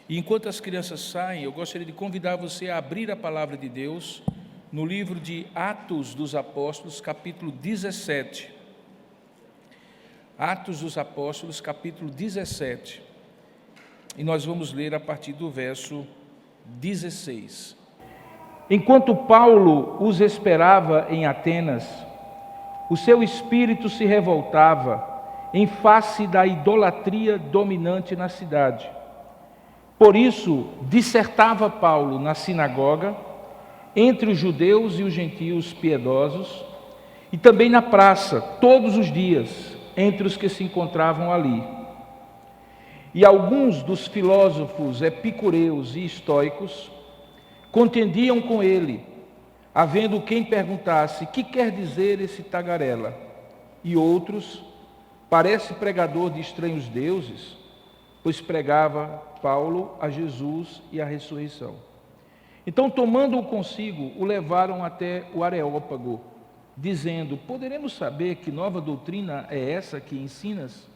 E enquanto as crianças saem, eu gostaria de convidar você a abrir a palavra de Deus no livro de Atos dos Apóstolos, capítulo 17. Atos dos Apóstolos, capítulo 17. E nós vamos ler a partir do verso 16. Enquanto Paulo os esperava em Atenas, o seu espírito se revoltava em face da idolatria dominante na cidade. Por isso, dissertava Paulo na sinagoga, entre os judeus e os gentios piedosos, e também na praça, todos os dias, entre os que se encontravam ali. E alguns dos filósofos epicureus e estoicos contendiam com ele, havendo quem perguntasse: que quer dizer esse tagarela? E outros: parece pregador de estranhos deuses, pois pregava Paulo a Jesus e a ressurreição. Então, tomando-o consigo, o levaram até o Areópago, dizendo: poderemos saber que nova doutrina é essa que ensinas?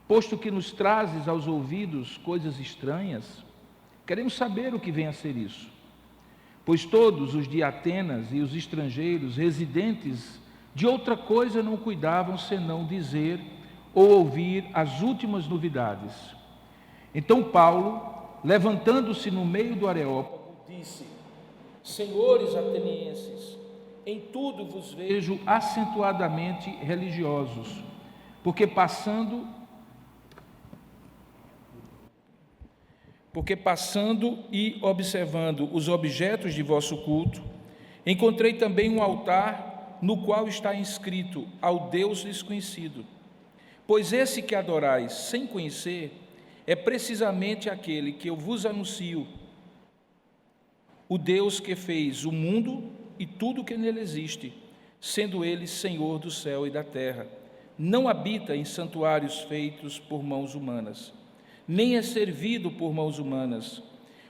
Posto que nos trazes aos ouvidos coisas estranhas, queremos saber o que vem a ser isso. Pois todos os de Atenas e os estrangeiros residentes de outra coisa não cuidavam senão dizer ou ouvir as últimas novidades. Então Paulo, levantando-se no meio do Areópago, disse: senhores atenienses, em tudo vos vejo acentuadamente religiosos, porque passando e observando os objetos de vosso culto, encontrei também um altar no qual está inscrito: ao Deus desconhecido. Pois esse que adorais sem conhecer é precisamente aquele que eu vos anuncio, o Deus que fez o mundo e tudo que nele existe, sendo ele Senhor do céu e da terra. Não habita em santuários feitos por mãos humanas, nem é servido por mãos humanas,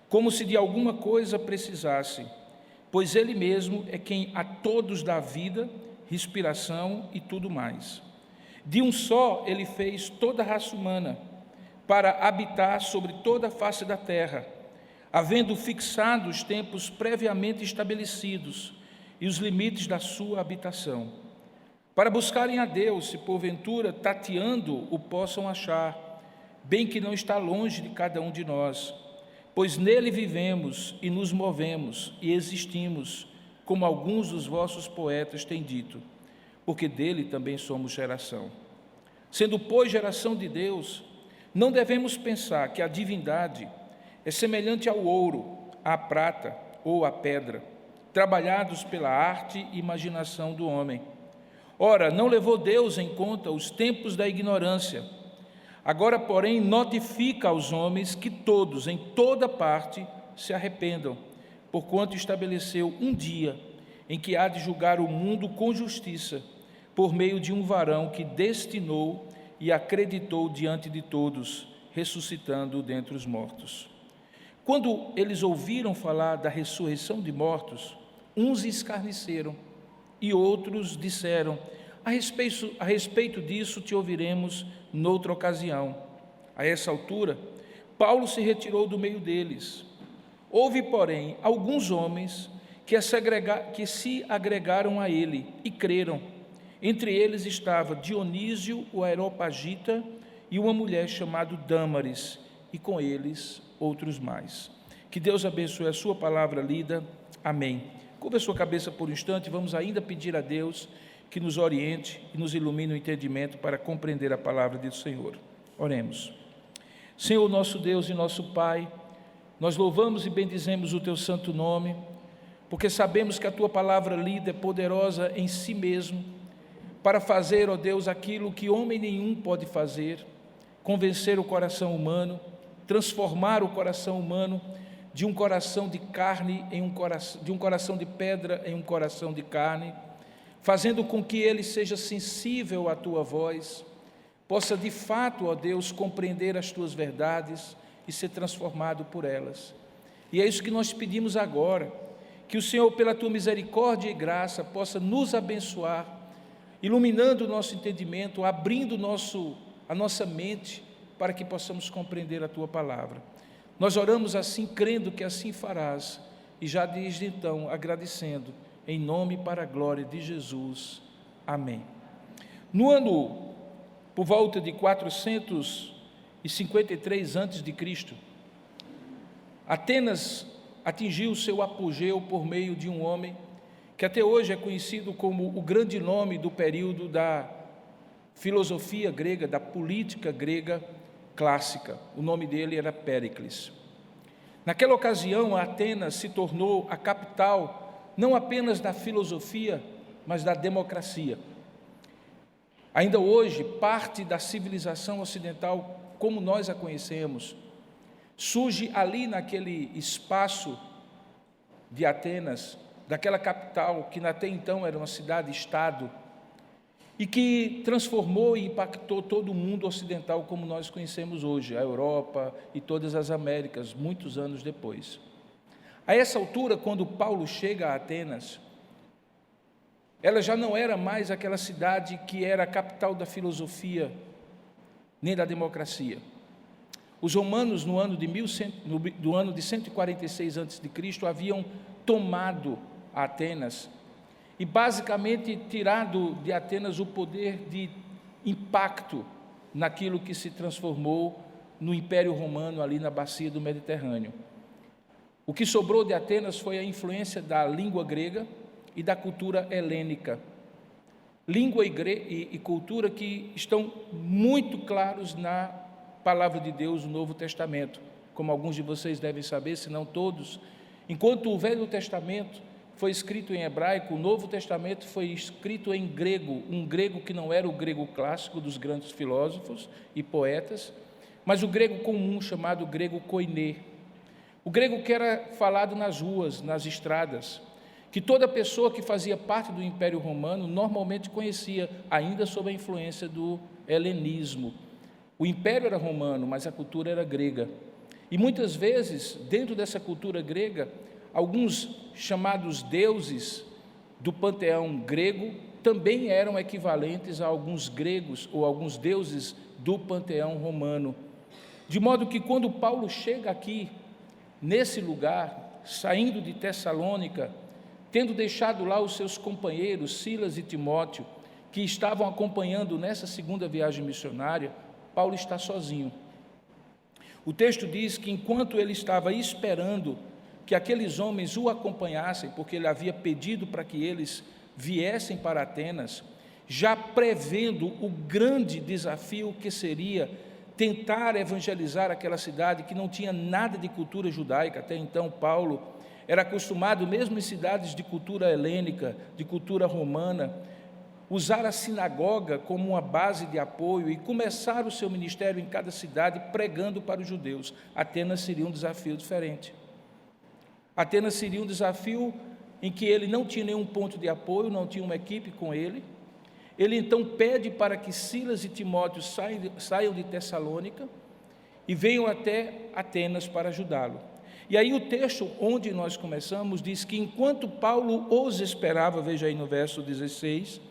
como se de alguma coisa precisasse, pois ele mesmo é quem a todos dá vida, respiração e tudo mais. De um só ele fez toda a raça humana, para habitar sobre toda a face da terra, havendo fixado os tempos previamente estabelecidos e os limites da sua habitação, para buscarem a Deus, se porventura tateando o possam achar, bem que não está longe de cada um de nós, pois nele vivemos e nos movemos e existimos, como alguns dos vossos poetas têm dito, porque dele também somos geração. Sendo, pois, geração de Deus, não devemos pensar que a divindade é semelhante ao ouro, à prata ou à pedra, trabalhados pela arte e imaginação do homem. Ora, não levou Deus em conta os tempos da ignorância. Agora, porém, notifica aos homens que todos, em toda parte, se arrependam, porquanto estabeleceu um dia em que há de julgar o mundo com justiça, por meio de um varão que destinou e acreditou diante de todos, ressuscitando dentre os mortos. Quando eles ouviram falar da ressurreição de mortos, uns escarneceram e outros disseram: a respeito disso te ouviremos noutra ocasião. A essa altura, Paulo se retirou do meio deles. Houve, porém, alguns homens que se agregaram a ele e creram. Entre eles estava Dionísio, o Areopagita, e uma mulher chamada Dâmaris, e com eles outros mais. Que Deus abençoe a sua palavra lida. Amém. Curva a sua cabeça por um instante, vamos ainda pedir a Deus que nos oriente e nos ilumine o entendimento para compreender a palavra do Senhor. Oremos. Senhor, nosso Deus e nosso Pai, nós louvamos e bendizemos o Teu santo nome, porque sabemos que a Tua palavra lida é poderosa em si mesmo, para fazer, ó Deus, aquilo que homem nenhum pode fazer, convencer o coração humano, transformar o coração humano de um coração de carne de um coração de pedra em um coração de carne, fazendo com que ele seja sensível à Tua voz, possa de fato, ó Deus, compreender as Tuas verdades e ser transformado por elas. E é isso que nós pedimos agora, que o Senhor, pela Tua misericórdia e graça, possa nos abençoar, iluminando o nosso entendimento, abrindo a nossa mente, para que possamos compreender a Tua palavra. Nós oramos assim, crendo que assim farás, e já desde então agradecendo, em nome e para a glória de Jesus. Amém. No ano, por volta de 453 a.C., Atenas atingiu seu apogeu por meio de um homem que até hoje é conhecido como o grande nome do período da filosofia grega, da política grega clássica. O nome dele era Péricles. Naquela ocasião, Atenas se tornou a capital não apenas da filosofia, mas da democracia. Ainda hoje, parte da civilização ocidental, como nós a conhecemos, surge ali naquele espaço de Atenas, daquela capital que até então era uma cidade-estado, e que transformou e impactou todo o mundo ocidental como nós conhecemos hoje, a Europa e todas as Américas, muitos anos depois. A essa altura, quando Paulo chega a Atenas, ela já não era mais aquela cidade que era a capital da filosofia, nem da democracia. Os romanos, no ano de 146 a.C., haviam tomado Atenas e basicamente tirado de Atenas o poder de impacto naquilo que se transformou no Império Romano ali na bacia do Mediterrâneo. O que sobrou de Atenas foi a influência da língua grega e da cultura helênica. Língua e cultura que estão muito claros na Palavra de Deus, no Novo Testamento, como alguns de vocês devem saber, se não todos. Enquanto o Velho Testamento foi escrito em hebraico, o Novo Testamento foi escrito em grego, um grego que não era o grego clássico dos grandes filósofos e poetas, mas o grego comum chamado grego koiné, o grego que era falado nas ruas, nas estradas, que toda pessoa que fazia parte do Império Romano normalmente conhecia, ainda sob a influência do helenismo. O império era romano, mas a cultura era grega. E muitas vezes, dentro dessa cultura grega, alguns chamados deuses do panteão grego também eram equivalentes a alguns gregos ou alguns deuses do panteão romano. De modo que quando Paulo chega aqui, nesse lugar, saindo de Tessalônica, tendo deixado lá os seus companheiros, Silas e Timóteo, que estavam acompanhando nessa segunda viagem missionária, Paulo está sozinho. O texto diz que enquanto ele estava esperando que aqueles homens o acompanhassem, porque ele havia pedido para que eles viessem para Atenas, já prevendo o grande desafio que seria tentar evangelizar aquela cidade que não tinha nada de cultura judaica. Até então Paulo era acostumado, mesmo em cidades de cultura helênica, de cultura romana, usar a sinagoga como uma base de apoio e começar o seu ministério em cada cidade pregando para os judeus. Atenas seria um desafio diferente. Atenas seria um desafio em que ele não tinha nenhum ponto de apoio, não tinha uma equipe com ele. Ele então pede para que Silas e Timóteo saiam de Tessalônica e venham até Atenas para ajudá-lo. E aí o texto onde nós começamos diz que enquanto Paulo os esperava, veja aí no verso 16,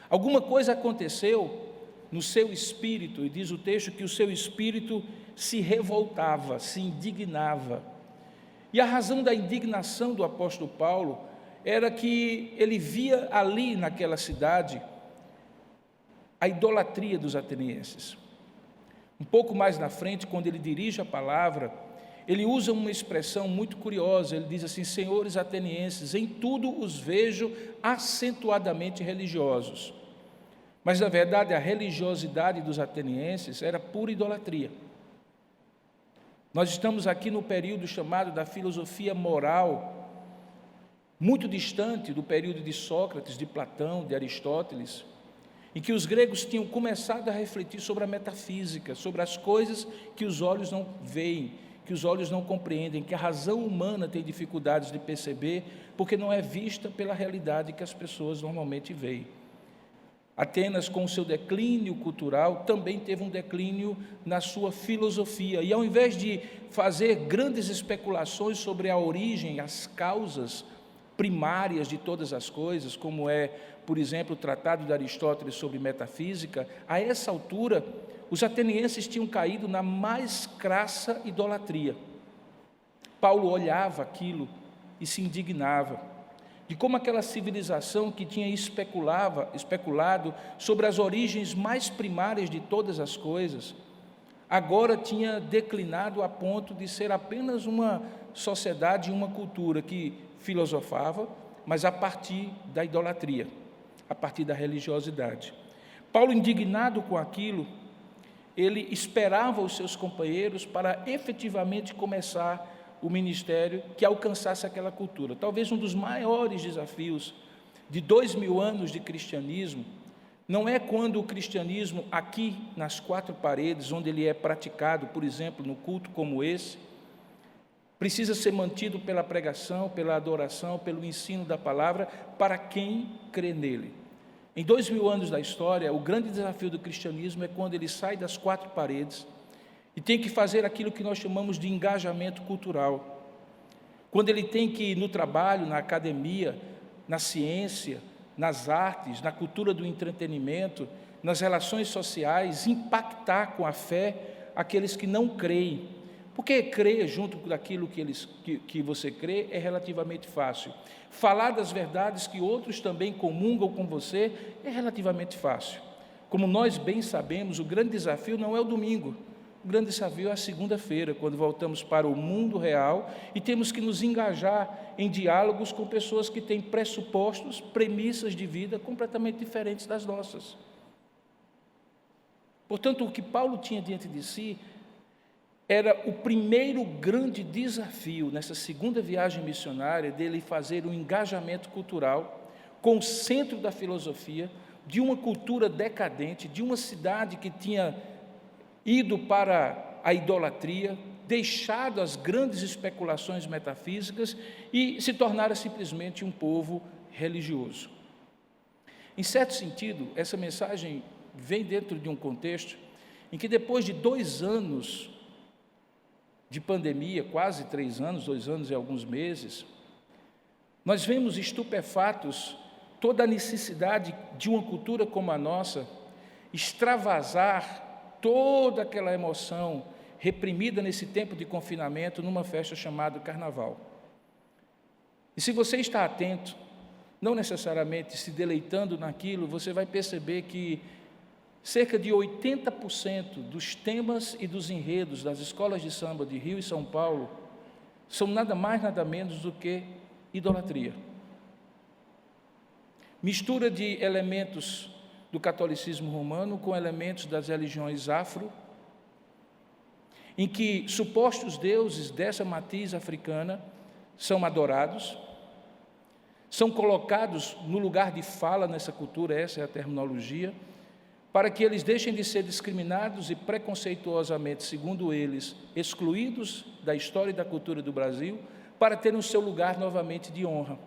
alguma coisa aconteceu no seu espírito, e diz o texto que o seu espírito se revoltava, se indignava. E a razão da indignação do apóstolo Paulo era que ele via ali naquela cidade a idolatria dos atenienses. Um pouco mais na frente, quando ele dirige a palavra, ele usa uma expressão muito curiosa, ele diz assim: senhores atenienses, em tudo os vejo acentuadamente religiosos. Mas, na verdade, a religiosidade dos atenienses era pura idolatria. Nós estamos aqui no período chamado da filosofia moral, muito distante do período de Sócrates, de Platão, de Aristóteles, em que os gregos tinham começado a refletir sobre a metafísica, sobre as coisas que os olhos não veem, que os olhos não compreendem, que a razão humana tem dificuldades de perceber, porque não é vista pela realidade que as pessoas normalmente veem. Atenas, com o seu declínio cultural, também teve um declínio na sua filosofia. E ao invés de fazer grandes especulações sobre a origem, as causas primárias de todas as coisas, como é, por exemplo, o tratado de Aristóteles sobre metafísica, a essa altura, os atenienses tinham caído na mais crassa idolatria. Paulo olhava aquilo e se indignava de como aquela civilização que tinha especulado sobre as origens mais primárias de todas as coisas, agora tinha declinado a ponto de ser apenas uma sociedade e uma cultura que filosofava, mas a partir da idolatria, a partir da religiosidade. Paulo, indignado com aquilo, ele esperava os seus companheiros para efetivamente começar o ministério que alcançasse aquela cultura. Talvez um dos maiores desafios de 2000 anos de cristianismo não é quando o cristianismo aqui nas quatro paredes, onde ele é praticado, por exemplo, no culto como esse, precisa ser mantido pela pregação, pela adoração, pelo ensino da palavra, para quem crê nele. Em 2000 anos da história, o grande desafio do cristianismo é quando ele sai das quatro paredes e tem que fazer aquilo que nós chamamos de engajamento cultural. Quando ele tem que ir no trabalho, na academia, na ciência, nas artes, na cultura do entretenimento, nas relações sociais, impactar com a fé aqueles que não creem. Porque crer junto daquilo que você crê é relativamente fácil. Falar das verdades que outros também comungam com você é relativamente fácil. Como nós bem sabemos, o grande desafio não é o domingo. O grande desafio é a segunda-feira, quando voltamos para o mundo real e temos que nos engajar em diálogos com pessoas que têm pressupostos, premissas de vida completamente diferentes das nossas. Portanto, o que Paulo tinha diante de si era o primeiro grande desafio nessa segunda viagem missionária dele fazer um engajamento cultural com o centro da filosofia, de uma cultura decadente, de uma cidade que tinha ido para a idolatria, deixado as grandes especulações metafísicas e se tornara simplesmente um povo religioso. Em certo sentido, essa mensagem vem dentro de um contexto em que depois de 2 anos de pandemia, quase 3 anos, 2 anos e alguns meses, nós vemos estupefatos toda a necessidade de uma cultura como a nossa extravasar toda aquela emoção reprimida nesse tempo de confinamento numa festa chamada Carnaval. E se você está atento, não necessariamente se deleitando naquilo, você vai perceber que cerca de 80% dos temas e dos enredos das escolas de samba de Rio e São Paulo são nada mais, nada menos do que idolatria. Mistura de elementos do catolicismo romano com elementos das religiões afro, em que supostos deuses dessa matriz africana são adorados, são colocados no lugar de fala nessa cultura, essa é a terminologia, para que eles deixem de ser discriminados e preconceituosamente, segundo eles, excluídos da história e da cultura do Brasil, para terem o seu lugar novamente de honra.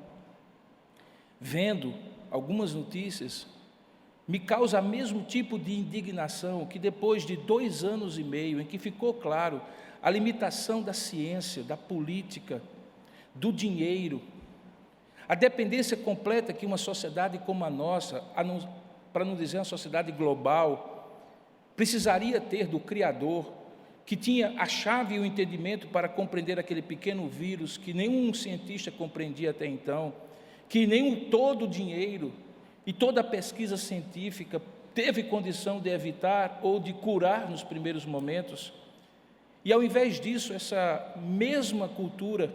Vendo algumas notícias, me causa o mesmo tipo de indignação que depois de 2 anos e meio, em que ficou claro a limitação da ciência, da política, do dinheiro, a dependência completa que uma sociedade como a nossa, para não dizer uma sociedade global, precisaria ter do Criador, que tinha a chave e o entendimento para compreender aquele pequeno vírus que nenhum cientista compreendia até então, que nem todo o dinheiro e toda a pesquisa científica teve condição de evitar ou de curar nos primeiros momentos. E ao invés disso, essa mesma cultura,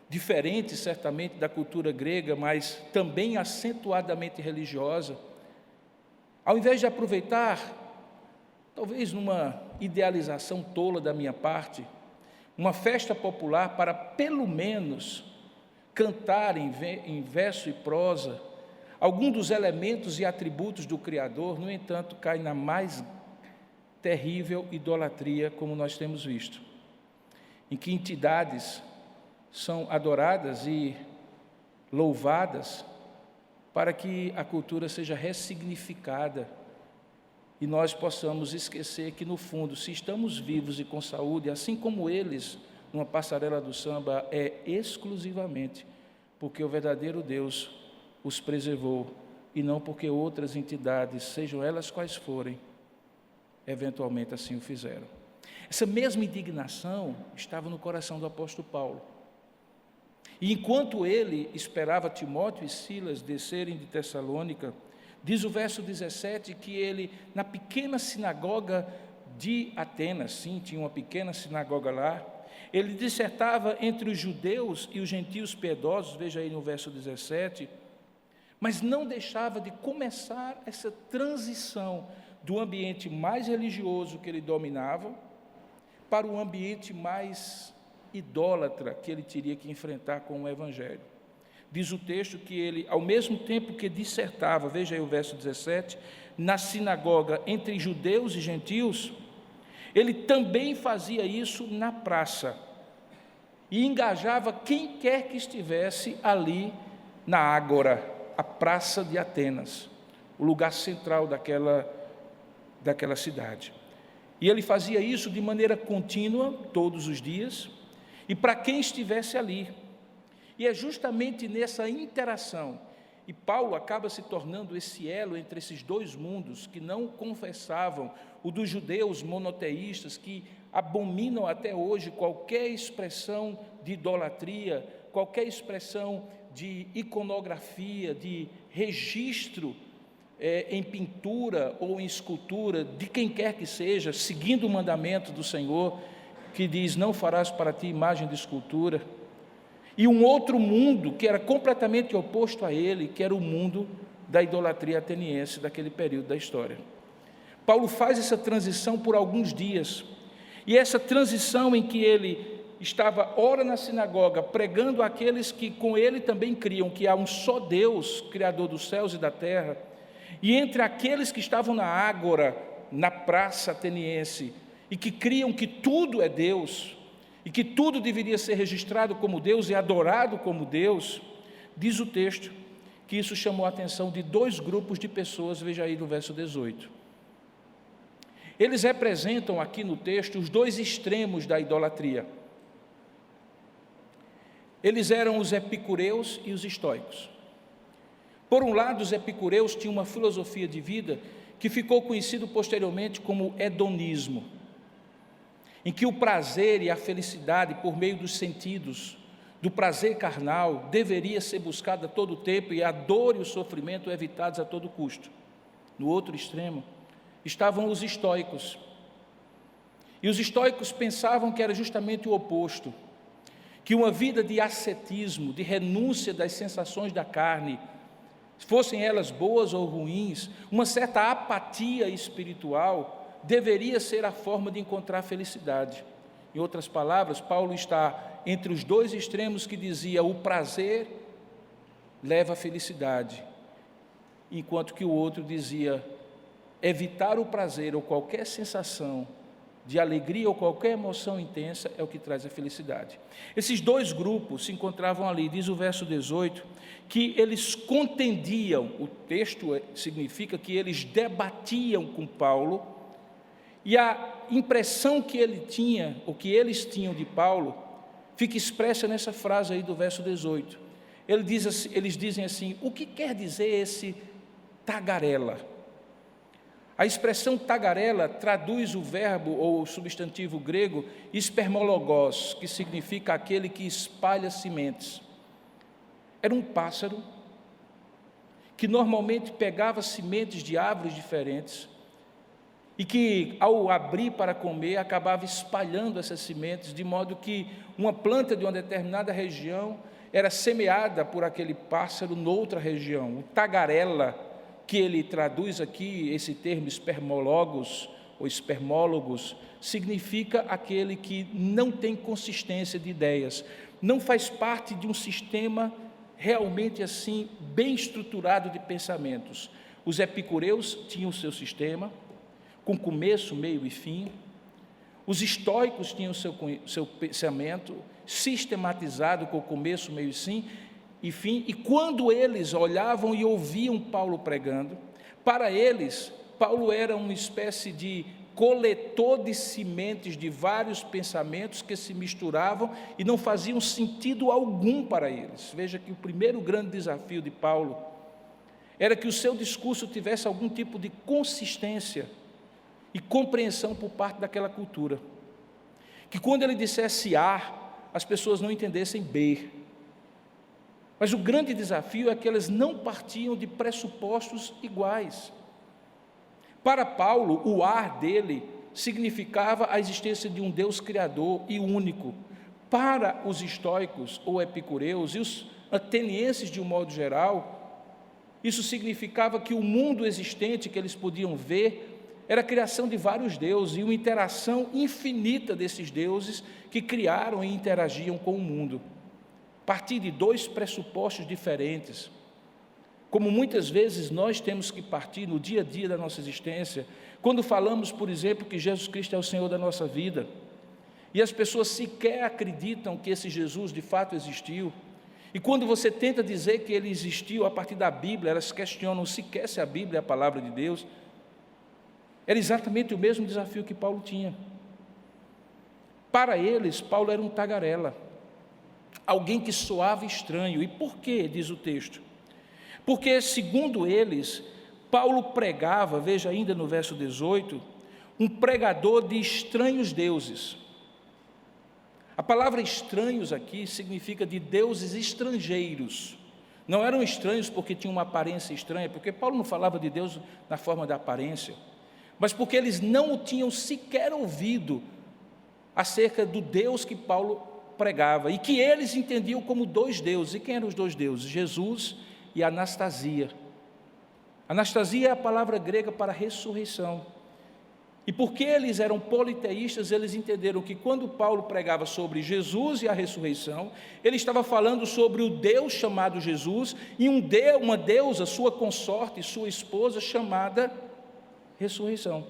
diferente certamente da cultura grega, mas também acentuadamente religiosa, ao invés de aproveitar, talvez numa idealização tola da minha parte, uma festa popular para pelo menos cantar em verso e prosa algum dos elementos e atributos do Criador, no entanto, cai na mais terrível idolatria, como nós temos visto, em que entidades são adoradas e louvadas para que a cultura seja ressignificada e nós possamos esquecer que, no fundo, se estamos vivos e com saúde, assim como eles, numa passarela do samba, é exclusivamente porque o verdadeiro Deus os preservou, e não porque outras entidades, sejam elas quais forem, eventualmente assim o fizeram. Essa mesma indignação estava no coração do apóstolo Paulo. E enquanto ele esperava Timóteo e Silas descerem de Tessalônica, diz o verso 17 que ele, na pequena sinagoga de Atenas, sim, tinha uma pequena sinagoga lá, ele dissertava entre os judeus e os gentios piedosos, veja aí no verso 17, mas não deixava de começar essa transição do ambiente mais religioso que ele dominava para o ambiente mais idólatra que ele teria que enfrentar com o Evangelho. Diz o texto que ele, ao mesmo tempo que dissertava, veja aí o verso 17, na sinagoga entre judeus e gentios, ele também fazia isso na praça e engajava quem quer que estivesse ali na Ágora, a praça de Atenas, o lugar central daquela cidade. E ele fazia isso de maneira contínua, todos os dias, e para quem estivesse ali. E é justamente nessa interação, e Paulo acaba se tornando esse elo entre esses dois mundos que não confessavam, o dos judeus monoteístas, que abominam até hoje qualquer expressão de idolatria, qualquer expressão de iconografia, de registro em pintura ou em escultura, de quem quer que seja, seguindo o mandamento do Senhor, que diz, não farás para ti imagem de escultura, e um outro mundo que era completamente oposto a ele, que era o mundo da idolatria ateniense daquele período da história. Paulo faz essa transição por alguns dias, e essa transição em que ele estava ora na sinagoga, pregando àqueles que com ele também criam que há um só Deus, Criador dos céus e da terra, e entre aqueles que estavam na Ágora, na praça ateniense, e que criam que tudo é Deus, e que tudo deveria ser registrado como Deus e adorado como Deus, diz o texto que isso chamou a atenção de dois grupos de pessoas, veja aí no verso 18. Eles representam aqui no texto os dois extremos da idolatria. Eles eram os epicureus e os estoicos. Por um lado, os epicureus tinham uma filosofia de vida que ficou conhecido posteriormente como hedonismo, em que o prazer e a felicidade por meio dos sentidos, do prazer carnal, deveria ser buscado a todo tempo e a dor e o sofrimento evitados a todo custo. No outro extremo, estavam os estoicos. E os estoicos pensavam que era justamente o oposto, que uma vida de ascetismo, de renúncia das sensações da carne, fossem elas boas ou ruins, uma certa apatia espiritual, deveria ser a forma de encontrar felicidade. Em outras palavras, Paulo está entre os dois extremos que dizia o prazer leva à felicidade, enquanto que o outro dizia evitar o prazer ou qualquer sensação de alegria ou qualquer emoção intensa é o que traz a felicidade. Esses dois grupos se encontravam ali, diz o verso 18, que eles contendiam, o texto significa que eles debatiam com Paulo, e a impressão que ele tinha, ou que eles tinham de Paulo, fica expressa nessa frase aí do verso 18. Eles dizem assim, o que quer dizer esse tagarela? A expressão tagarela traduz o verbo ou o substantivo grego espermologos, que significa aquele que espalha sementes. Era um pássaro que normalmente pegava sementes de árvores diferentes e que, ao abrir para comer, acabava espalhando essas sementes, de modo que uma planta de uma determinada região era semeada por aquele pássaro noutra região. O tagarela, que ele traduz aqui, esse termo espermologos ou espermólogos, significa aquele que não tem consistência de ideias, não faz parte de um sistema realmente assim, bem estruturado de pensamentos. Os epicureus tinham o seu sistema, com começo, meio e fim. Os estoicos tinham o seu pensamento sistematizado com começo, meio e fim, e quando eles olhavam e ouviam Paulo pregando, para eles, Paulo era uma espécie de coletor de sementes de vários pensamentos que se misturavam e não faziam sentido algum para eles. Veja que o primeiro grande desafio de Paulo era que o seu discurso tivesse algum tipo de consistência e compreensão por parte daquela cultura. que quando ele dissesse A, as pessoas não entendessem B. Mas o grande desafio é que elas não partiam de pressupostos iguais. Para Paulo, o ar dele significava a existência de um Deus criador e único. Para os estoicos ou epicureus e os atenienses de um modo geral, isso significava que o mundo existente que eles podiam ver era a criação de vários deuses e uma interação infinita desses deuses que criaram e interagiam com o mundo. A partir de dois pressupostos diferentes, como muitas vezes nós temos que partir no dia a dia da nossa existência, quando falamos, por exemplo, que Jesus Cristo é o Senhor da nossa vida, e as pessoas sequer acreditam que esse Jesus de fato existiu, e quando você tenta dizer que ele existiu a partir da Bíblia, elas questionam sequer se a Bíblia é a palavra de Deus. Era exatamente o mesmo desafio que Paulo tinha. Para eles, Paulo era um tagarela, alguém que soava estranho. E por quê, diz o texto? Porque, segundo eles, Paulo pregava, veja ainda no verso 18, um pregador de estranhos deuses. A palavra estranhos aqui significa de deuses estrangeiros. Não eram estranhos porque tinham uma aparência estranha, porque Paulo não falava de Deus na forma da aparência, mas porque eles não o tinham sequer ouvido acerca do Deus que Paulo pregava, e que eles entendiam como dois deuses. E quem eram os dois deuses? Jesus e Anastasia. Anastasia é a palavra grega para ressurreição. E porque eles eram politeístas, eles entenderam que quando Paulo pregava sobre Jesus e a ressurreição, ele estava falando sobre o Deus chamado Jesus e uma deusa, sua consorte, sua esposa, chamada ressurreição.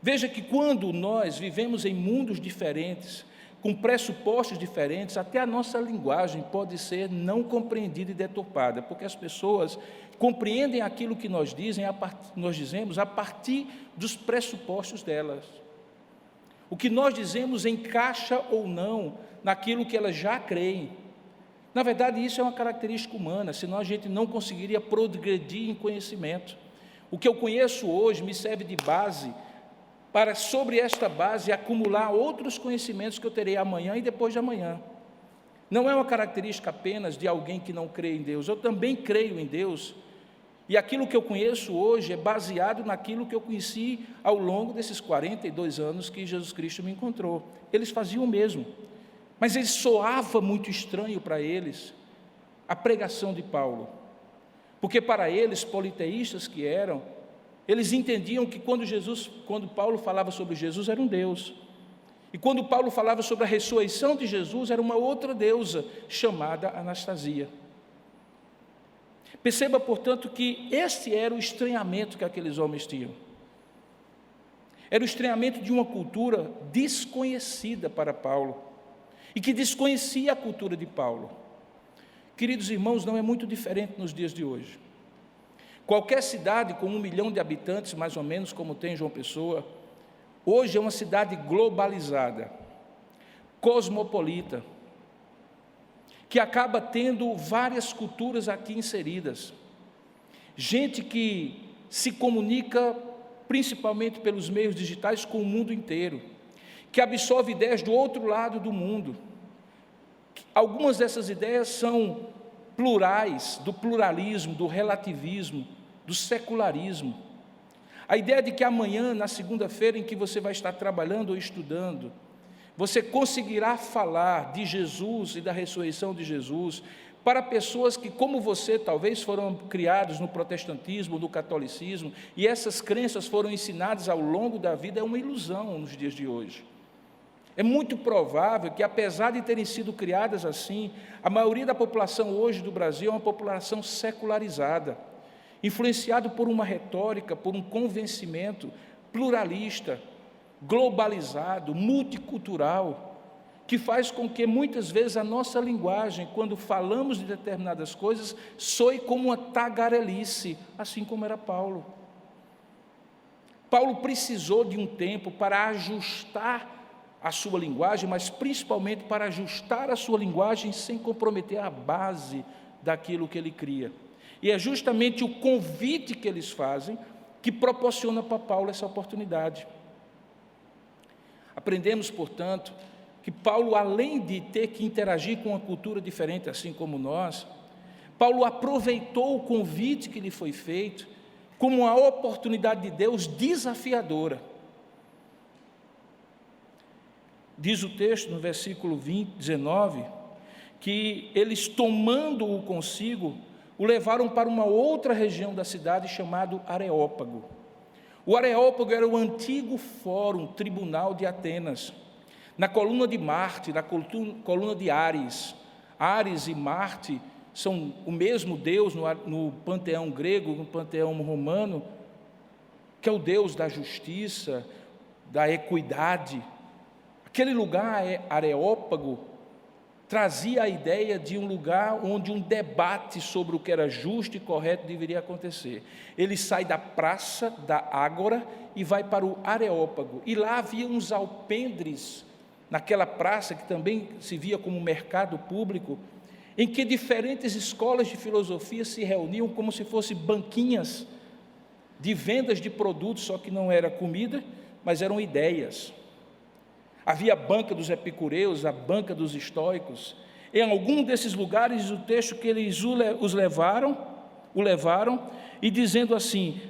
Veja que quando nós vivemos em mundos diferentes, com pressupostos diferentes, até a nossa linguagem pode ser não compreendida e deturpada, porque as pessoas compreendem aquilo que nós dizemos a partir dos pressupostos delas. O que nós dizemos encaixa ou não naquilo que elas já creem. Na verdade, isso é uma característica humana, senão a gente não conseguiria progredir em conhecimento. O que eu conheço hoje me serve de base para, sobre esta base, acumular outros conhecimentos que eu terei amanhã e depois de amanhã. Não é uma característica apenas de alguém que não crê em Deus. Eu também creio em Deus, e aquilo que eu conheço hoje é baseado naquilo que eu conheci ao longo desses 42 anos que Jesus Cristo me encontrou. Eles faziam o mesmo, mas ele soava muito estranho para eles a pregação de Paulo, porque para eles, politeístas que eram, eles entendiam que quando Paulo falava sobre Jesus, era um Deus. E quando Paulo falava sobre a ressurreição de Jesus, era uma outra deusa, chamada Anastasia. Perceba, portanto, que este era o estranhamento que aqueles homens tinham. Era o estranhamento de uma cultura desconhecida para Paulo, e que desconhecia a cultura de Paulo. Queridos irmãos, não é muito diferente nos dias de hoje. Qualquer cidade com 1 milhão de habitantes, mais ou menos como tem João Pessoa, hoje é uma cidade globalizada, cosmopolita, que acaba tendo várias culturas aqui inseridas. Gente que se comunica principalmente pelos meios digitais com o mundo inteiro, que absorve ideias do outro lado do mundo. Algumas dessas ideias são plurais, do pluralismo, do relativismo, do secularismo. A ideia de que amanhã, na segunda-feira em que você vai estar trabalhando ou estudando, você conseguirá falar de Jesus e da ressurreição de Jesus para pessoas que, como você, talvez foram criados no protestantismo, no catolicismo, e essas crenças foram ensinadas ao longo da vida, é uma ilusão nos dias de hoje. É muito provável que, apesar de terem sido criadas assim, a maioria da população hoje do Brasil é uma população secularizada, influenciado por uma retórica, por um convencimento pluralista, globalizado, multicultural, que faz com que muitas vezes a nossa linguagem, quando falamos de determinadas coisas, soe como uma tagarelice, assim como era Paulo. Paulo precisou de um tempo para ajustar a sua linguagem, mas principalmente para ajustar a sua linguagem sem comprometer a base daquilo que ele cria. E é justamente o convite que eles fazem que proporciona para Paulo essa oportunidade. Aprendemos, portanto, que Paulo, além de ter que interagir com uma cultura diferente, assim como nós, Paulo aproveitou o convite que lhe foi feito como uma oportunidade de Deus desafiadora. Diz o texto, no versículo 19, que eles, tomando-o consigo, o levaram para uma outra região da cidade, chamado Areópago. O Areópago era o antigo fórum, tribunal de Atenas. Na coluna de Marte, na coluna de Ares. Ares e Marte são o mesmo Deus no panteão grego, no panteão romano, que é o Deus da justiça, da equidade. Aquele lugar, Areópago, trazia a ideia de um lugar onde um debate sobre o que era justo e correto deveria acontecer. Ele sai da praça, da ágora, e vai para o Areópago. E lá havia uns alpendres, naquela praça que também se via como mercado público, em que diferentes escolas de filosofia se reuniam como se fossem banquinhas de vendas de produtos, só que não era comida, mas eram ideias. Havia a banca dos epicureus, a banca dos estoicos. Em algum desses lugares, o texto que eles o levaram, e dizendo assim,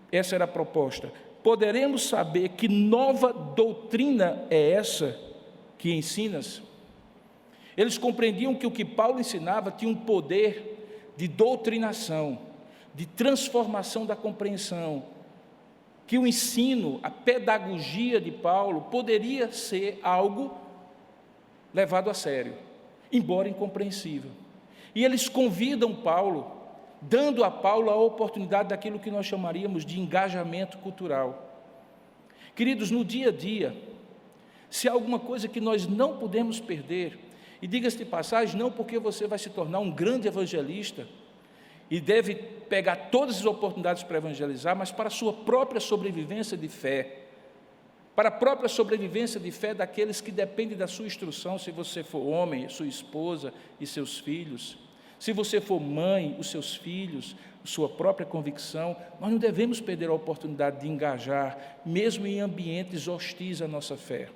essa era a proposta: poderemos saber que nova doutrina é essa que ensinas? Eles compreendiam que o que Paulo ensinava tinha um poder de doutrinação, de transformação da compreensão, que o ensino, a pedagogia de Paulo poderia ser algo levado a sério, embora incompreensível. E eles convidam Paulo, dando a Paulo a oportunidade daquilo que nós chamaríamos de engajamento cultural. Queridos, no dia a dia, se há alguma coisa que nós não podemos perder, e diga-se de passagem, não porque você vai se tornar um grande evangelista, e deve pegar todas as oportunidades para evangelizar, mas para a sua própria sobrevivência de fé, para a própria sobrevivência de fé daqueles que dependem da sua instrução, se você for homem, sua esposa e seus filhos, se você for mãe, os seus filhos, sua própria convicção. Nós não devemos perder a oportunidade de engajar, mesmo em ambientes hostis à nossa fé,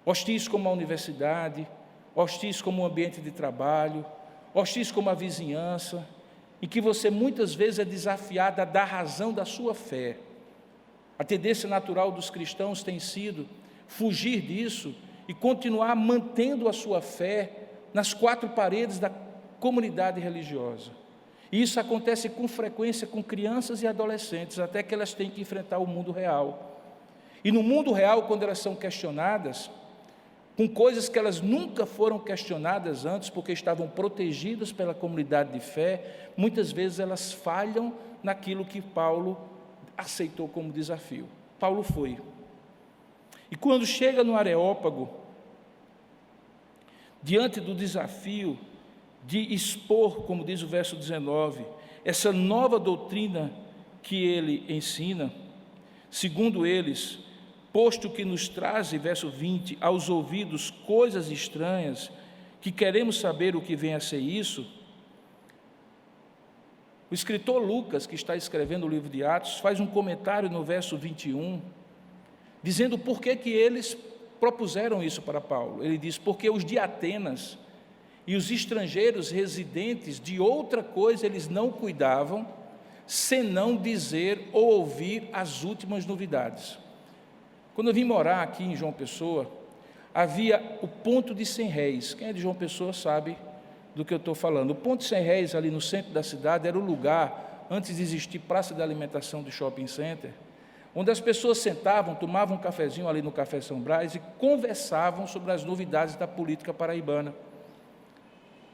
hostis como a universidade, hostis como o ambiente de trabalho, hostis como a vizinhança, em que você muitas vezes é desafiado a dar razão da sua fé. A tendência natural dos cristãos tem sido fugir disso e continuar mantendo a sua fé nas quatro paredes da comunidade religiosa. E isso acontece com frequência com crianças e adolescentes, até que elas têm que enfrentar o mundo real. E no mundo real, quando elas são questionadas, com coisas que elas nunca foram questionadas antes, porque estavam protegidas pela comunidade de fé, muitas vezes elas falham naquilo que Paulo aceitou como desafio. Paulo foi. E quando chega no Areópago, diante do desafio de expor, como diz o verso 19, essa nova doutrina que ele ensina, segundo eles, posto que nos traz, verso 20, aos ouvidos coisas estranhas, que queremos saber o que vem a ser isso, o escritor Lucas, que está escrevendo o livro de Atos, faz um comentário no verso 21, dizendo por que eles propuseram isso para Paulo. Ele diz, porque os de Atenas e os estrangeiros residentes de outra coisa eles não cuidavam, senão dizer ou ouvir as últimas novidades. Quando eu vim morar aqui em João Pessoa, havia o Ponto de 100 Réis. Quem é de João Pessoa sabe do que eu estou falando. O Ponto de 100 Réis, ali no centro da cidade, era o lugar, antes de existir praça de alimentação do shopping center, onde as pessoas sentavam, tomavam um cafezinho ali no Café São Brás e conversavam sobre as novidades da política paraibana,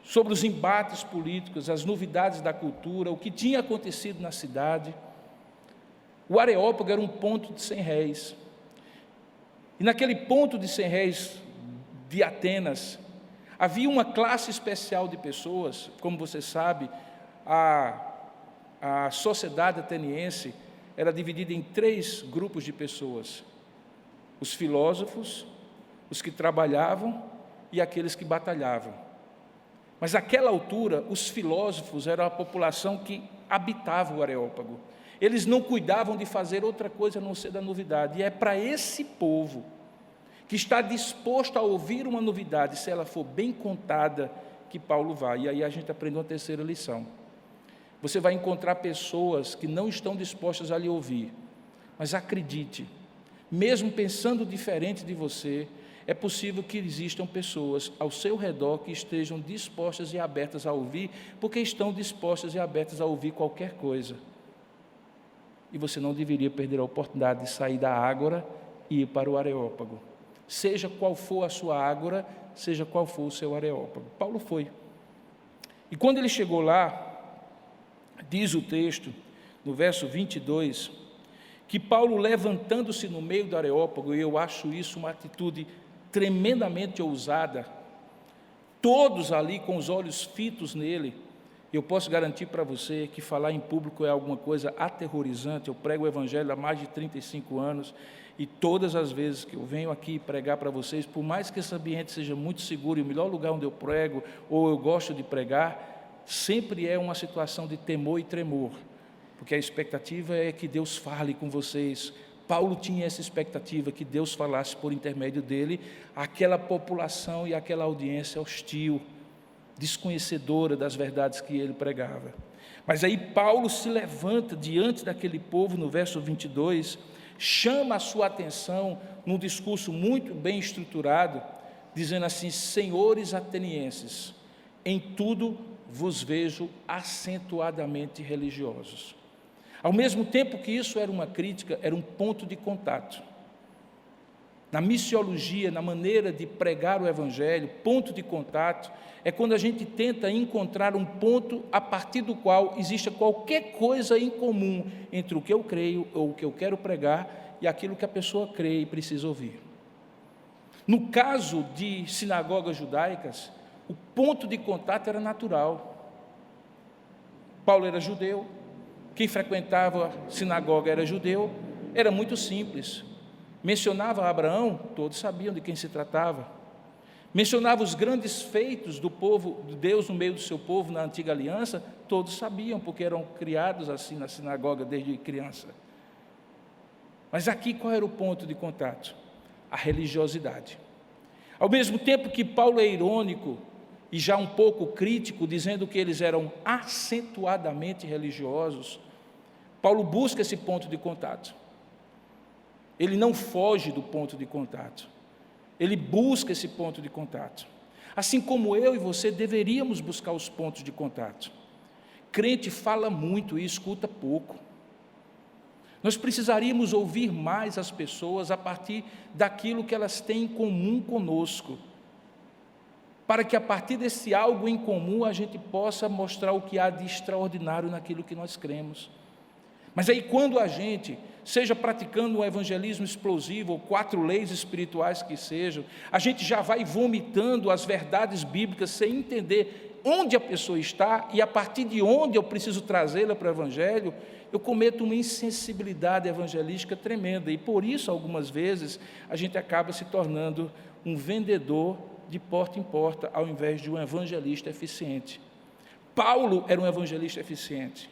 sobre os embates políticos, as novidades da cultura, o que tinha acontecido na cidade. O Areópago era um ponto de 100 réis. E naquele ponto de 100 réis de Atenas, havia uma classe especial de pessoas, como você sabe, a sociedade ateniense era dividida em 3 grupos de pessoas: os filósofos, os que trabalhavam e aqueles que batalhavam. Mas naquela altura, os filósofos eram a população que habitava o Areópago. Eles não cuidavam de fazer outra coisa a não ser da novidade. E é para esse povo que está disposto a ouvir uma novidade, se ela for bem contada, que Paulo vai. E aí a gente aprende uma terceira lição. Você vai encontrar pessoas que não estão dispostas a lhe ouvir, mas acredite, mesmo pensando diferente de você, é possível que existam pessoas ao seu redor que estejam dispostas e abertas a ouvir, porque estão dispostas e abertas a ouvir qualquer coisa. E você não deveria perder a oportunidade de sair da ágora e ir para o Areópago. Seja qual for a sua ágora, seja qual for o seu Areópago. Paulo foi. E quando ele chegou lá, diz o texto, no verso 22, que Paulo, levantando-se no meio do Areópago, e eu acho isso uma atitude tremendamente ousada, todos ali com os olhos fitos nele. Eu posso garantir para você que falar em público é alguma coisa aterrorizante. Eu prego o Evangelho há mais de 35 anos, e todas as vezes que eu venho aqui pregar para vocês, por mais que esse ambiente seja muito seguro, e o melhor lugar onde eu prego, ou eu gosto de pregar, sempre é uma situação de temor e tremor, porque a expectativa é que Deus fale com vocês. Paulo tinha essa expectativa, que Deus falasse por intermédio dele àquela população e àquela audiência hostil, desconhecedora das verdades que ele pregava. Mas aí Paulo se levanta diante daquele povo, no verso 22, chama a sua atenção num discurso muito bem estruturado, dizendo assim: senhores atenienses, em tudo vos vejo acentuadamente religiosos. Ao mesmo tempo que isso era uma crítica, era um ponto de contato. Na missiologia, na maneira de pregar o Evangelho, ponto de contato é quando a gente tenta encontrar um ponto a partir do qual exista qualquer coisa em comum entre o que eu creio ou o que eu quero pregar e aquilo que a pessoa crê e precisa ouvir. No caso de sinagogas judaicas, o ponto de contato era natural. Paulo era judeu, quem frequentava a sinagoga era judeu, era muito simples. Mencionava Abraão, todos sabiam de quem se tratava. Mencionava os grandes feitos do povo de Deus no meio do seu povo na antiga aliança, todos sabiam, porque eram criados assim na sinagoga desde criança. Mas aqui qual era o ponto de contato? A religiosidade. Ao mesmo tempo que Paulo é irônico e já um pouco crítico, dizendo que eles eram acentuadamente religiosos, Paulo busca esse ponto de contato. Ele não foge do ponto de contato. Ele busca esse ponto de contato. Assim como eu e você deveríamos buscar os pontos de contato. Crente fala muito e escuta pouco. Nós precisaríamos ouvir mais as pessoas a partir daquilo que elas têm em comum conosco, para que a partir desse algo em comum a gente possa mostrar o que há de extraordinário naquilo que nós cremos. Mas aí quando a gente, seja praticando um evangelismo explosivo, ou 4 leis espirituais que sejam, a gente já vai vomitando as verdades bíblicas sem entender onde a pessoa está e a partir de onde eu preciso trazê-la para o evangelho, eu cometo uma insensibilidade evangelística tremenda, e por isso algumas vezes a gente acaba se tornando um vendedor de porta em porta, ao invés de um evangelista eficiente. Paulo era um evangelista eficiente,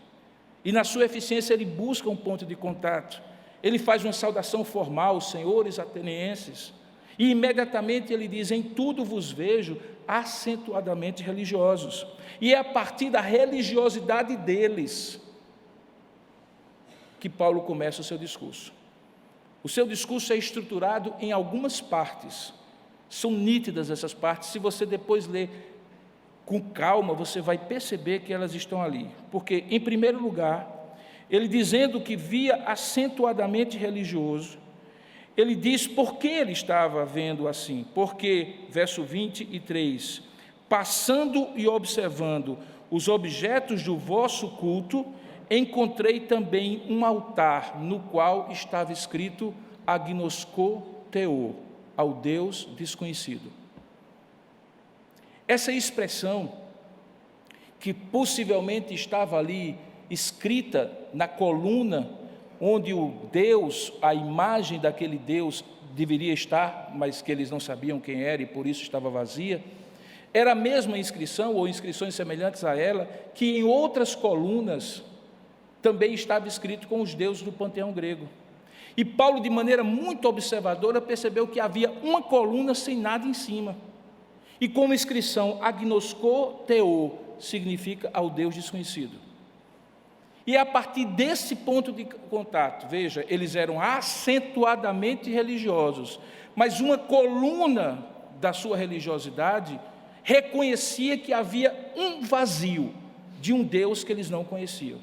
e na sua eficiência ele busca um ponto de contato. Ele faz uma saudação formal, senhores atenienses, e imediatamente ele diz: em tudo vos vejo acentuadamente religiosos. E é a partir da religiosidade deles que Paulo começa o seu discurso. O seu discurso é estruturado em algumas partes, são nítidas essas partes. Se você depois ler com calma, você vai perceber que elas estão ali, porque, em primeiro lugar, ele dizendo que via acentuadamente religioso, ele diz por que ele estava vendo assim, porque, verso 23, passando e observando os objetos do vosso culto, encontrei também um altar, no qual estava escrito agnosko theo, ao Deus desconhecido. Essa expressão, que possivelmente estava ali escrita na coluna, onde o Deus, a imagem daquele Deus deveria estar, mas que eles não sabiam quem era e por isso estava vazia, era a mesma inscrição, ou inscrições semelhantes a ela, que em outras colunas também estava escrito com os deuses do panteão grego. E Paulo, de maneira muito observadora, percebeu que havia uma coluna sem nada em cima. E como inscrição, agnosko theou, significa ao Deus desconhecido. E a partir desse ponto de contato, veja, eles eram acentuadamente religiosos, mas uma coluna da sua religiosidade reconhecia que havia um vazio de um Deus que eles não conheciam.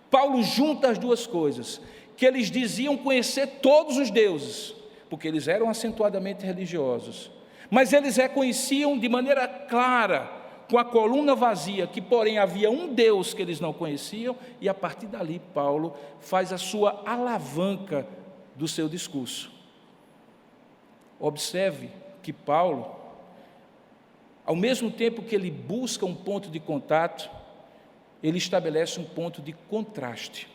Paulo junta as duas coisas, que eles diziam conhecer todos os deuses, porque eles eram acentuadamente religiosos, mas eles reconheciam de maneira clara, com a coluna vazia, que porém havia um Deus que eles não conheciam, e a partir dali Paulo faz a sua alavanca do seu discurso. Observe que Paulo, ao mesmo tempo que ele busca um ponto de contato, ele estabelece um ponto de contraste.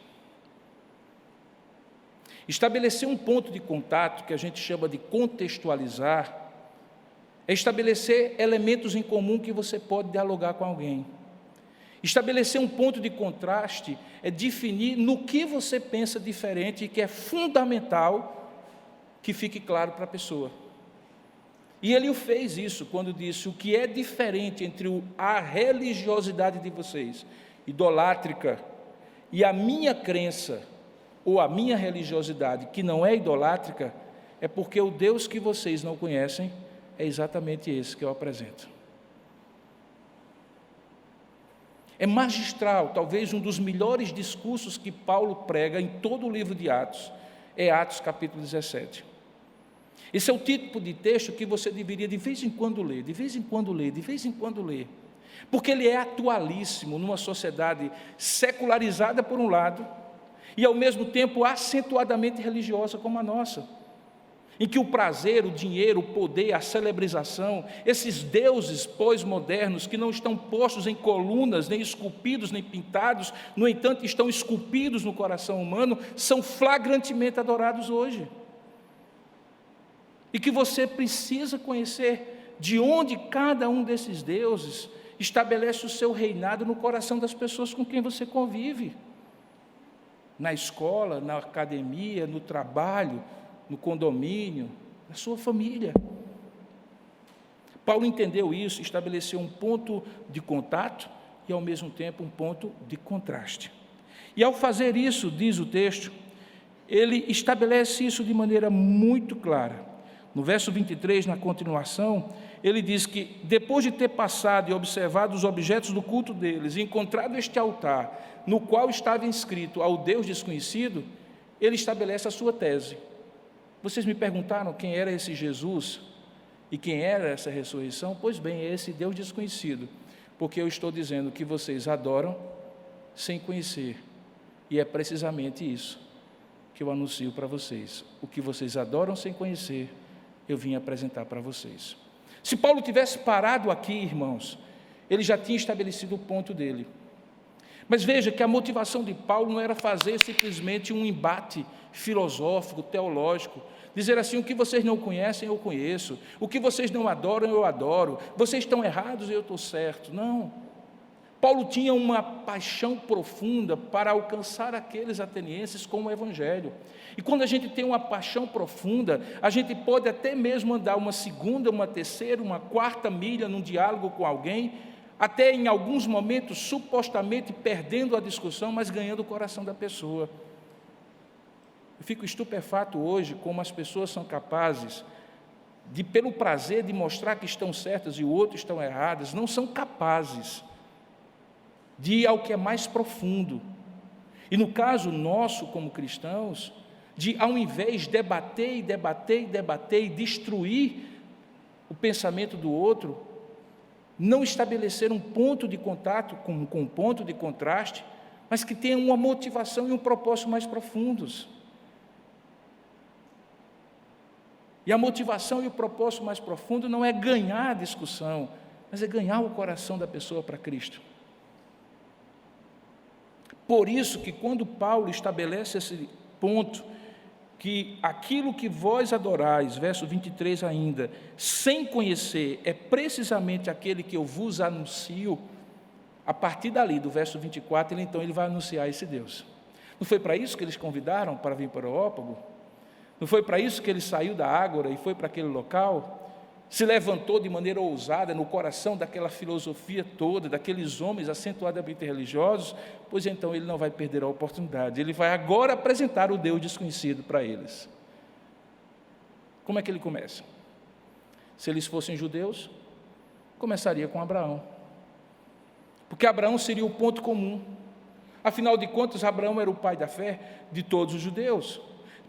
Estabelecer um ponto de contato, que a gente chama de contextualizar, é estabelecer elementos em comum que você pode dialogar com alguém. Estabelecer um ponto de contraste é definir no que você pensa diferente e que é fundamental que fique claro para a pessoa. E ele o fez isso quando disse: o que é diferente entre a religiosidade de vocês, idolátrica, e a minha crença, ou a minha religiosidade, que não é idolátrica, é porque o Deus que vocês não conhecem é exatamente esse que eu apresento. É magistral, talvez um dos melhores discursos que Paulo prega em todo o livro de Atos, é Atos capítulo 17. Esse é o tipo de texto que você deveria de vez em quando ler, de vez em quando ler, de vez em quando ler, porque ele é atualíssimo numa sociedade secularizada por um lado, e ao mesmo tempo acentuadamente religiosa como a nossa, em que o prazer, o dinheiro, o poder, a celebrização, esses deuses pós-modernos que não estão postos em colunas, nem esculpidos, nem pintados, no entanto estão esculpidos no coração humano, são flagrantemente adorados hoje. E que você precisa conhecer de onde cada um desses deuses estabelece o seu reinado no coração das pessoas com quem você convive. Na escola, na academia, no trabalho, no condomínio, na sua família. Paulo entendeu isso, estabeleceu um ponto de contato e, ao mesmo tempo, um ponto de contraste. E, ao fazer isso, diz o texto, ele estabelece isso de maneira muito clara. No verso 23, na continuação, ele diz que, depois de ter passado e observado os objetos do culto deles, e encontrado este altar, no qual estava inscrito ao Deus desconhecido, ele estabelece a sua tese. Vocês me perguntaram quem era esse Jesus e quem era essa ressurreição? Pois bem, é esse Deus desconhecido, porque eu estou dizendo que vocês adoram sem conhecer, e é precisamente isso que eu anuncio para vocês. O que vocês adoram sem conhecer, eu vim apresentar para vocês. Se Paulo tivesse parado aqui, irmãos, ele já tinha estabelecido o ponto dele. Mas veja que a motivação de Paulo não era fazer simplesmente um embate filosófico, teológico, dizer assim: o que vocês não conhecem, eu conheço, o que vocês não adoram, eu adoro, vocês estão errados e eu estou certo. Não. Paulo tinha uma paixão profunda para alcançar aqueles atenienses com o Evangelho. E quando a gente tem uma paixão profunda, a gente pode até mesmo andar uma segunda, uma terceira, uma quarta milha num diálogo com alguém, até em alguns momentos supostamente perdendo a discussão, mas ganhando o coração da pessoa. Eu fico estupefato hoje como as pessoas são capazes de, pelo prazer de mostrar que estão certas e o outro estão erradas, não são capazes de ir ao que é mais profundo. E no caso nosso como cristãos, de ao invés de debater e destruir o pensamento do outro, não estabelecer um ponto de contato com um ponto de contraste, mas que tenha uma motivação e um propósito mais profundos. E a motivação e o propósito mais profundo não é ganhar a discussão, mas é ganhar o coração da pessoa para Cristo. Por isso que quando Paulo estabelece esse ponto, que aquilo que vós adorais, verso 23 ainda, sem conhecer, é precisamente aquele que eu vos anuncio, a partir dali, do verso 24, ele vai anunciar esse Deus. Não foi para isso que eles convidaram para vir para o Areópago? Não foi para isso que ele saiu da Ágora e foi para aquele local? Se levantou de maneira ousada no coração daquela filosofia toda, daqueles homens acentuadamente religiosos? Pois então ele não vai perder a oportunidade, ele vai agora apresentar o Deus desconhecido para eles. Como é que ele começa? Se eles fossem judeus, começaria com Abraão, porque Abraão seria o ponto comum. Afinal de contas, Abraão era o pai da fé de todos os judeus.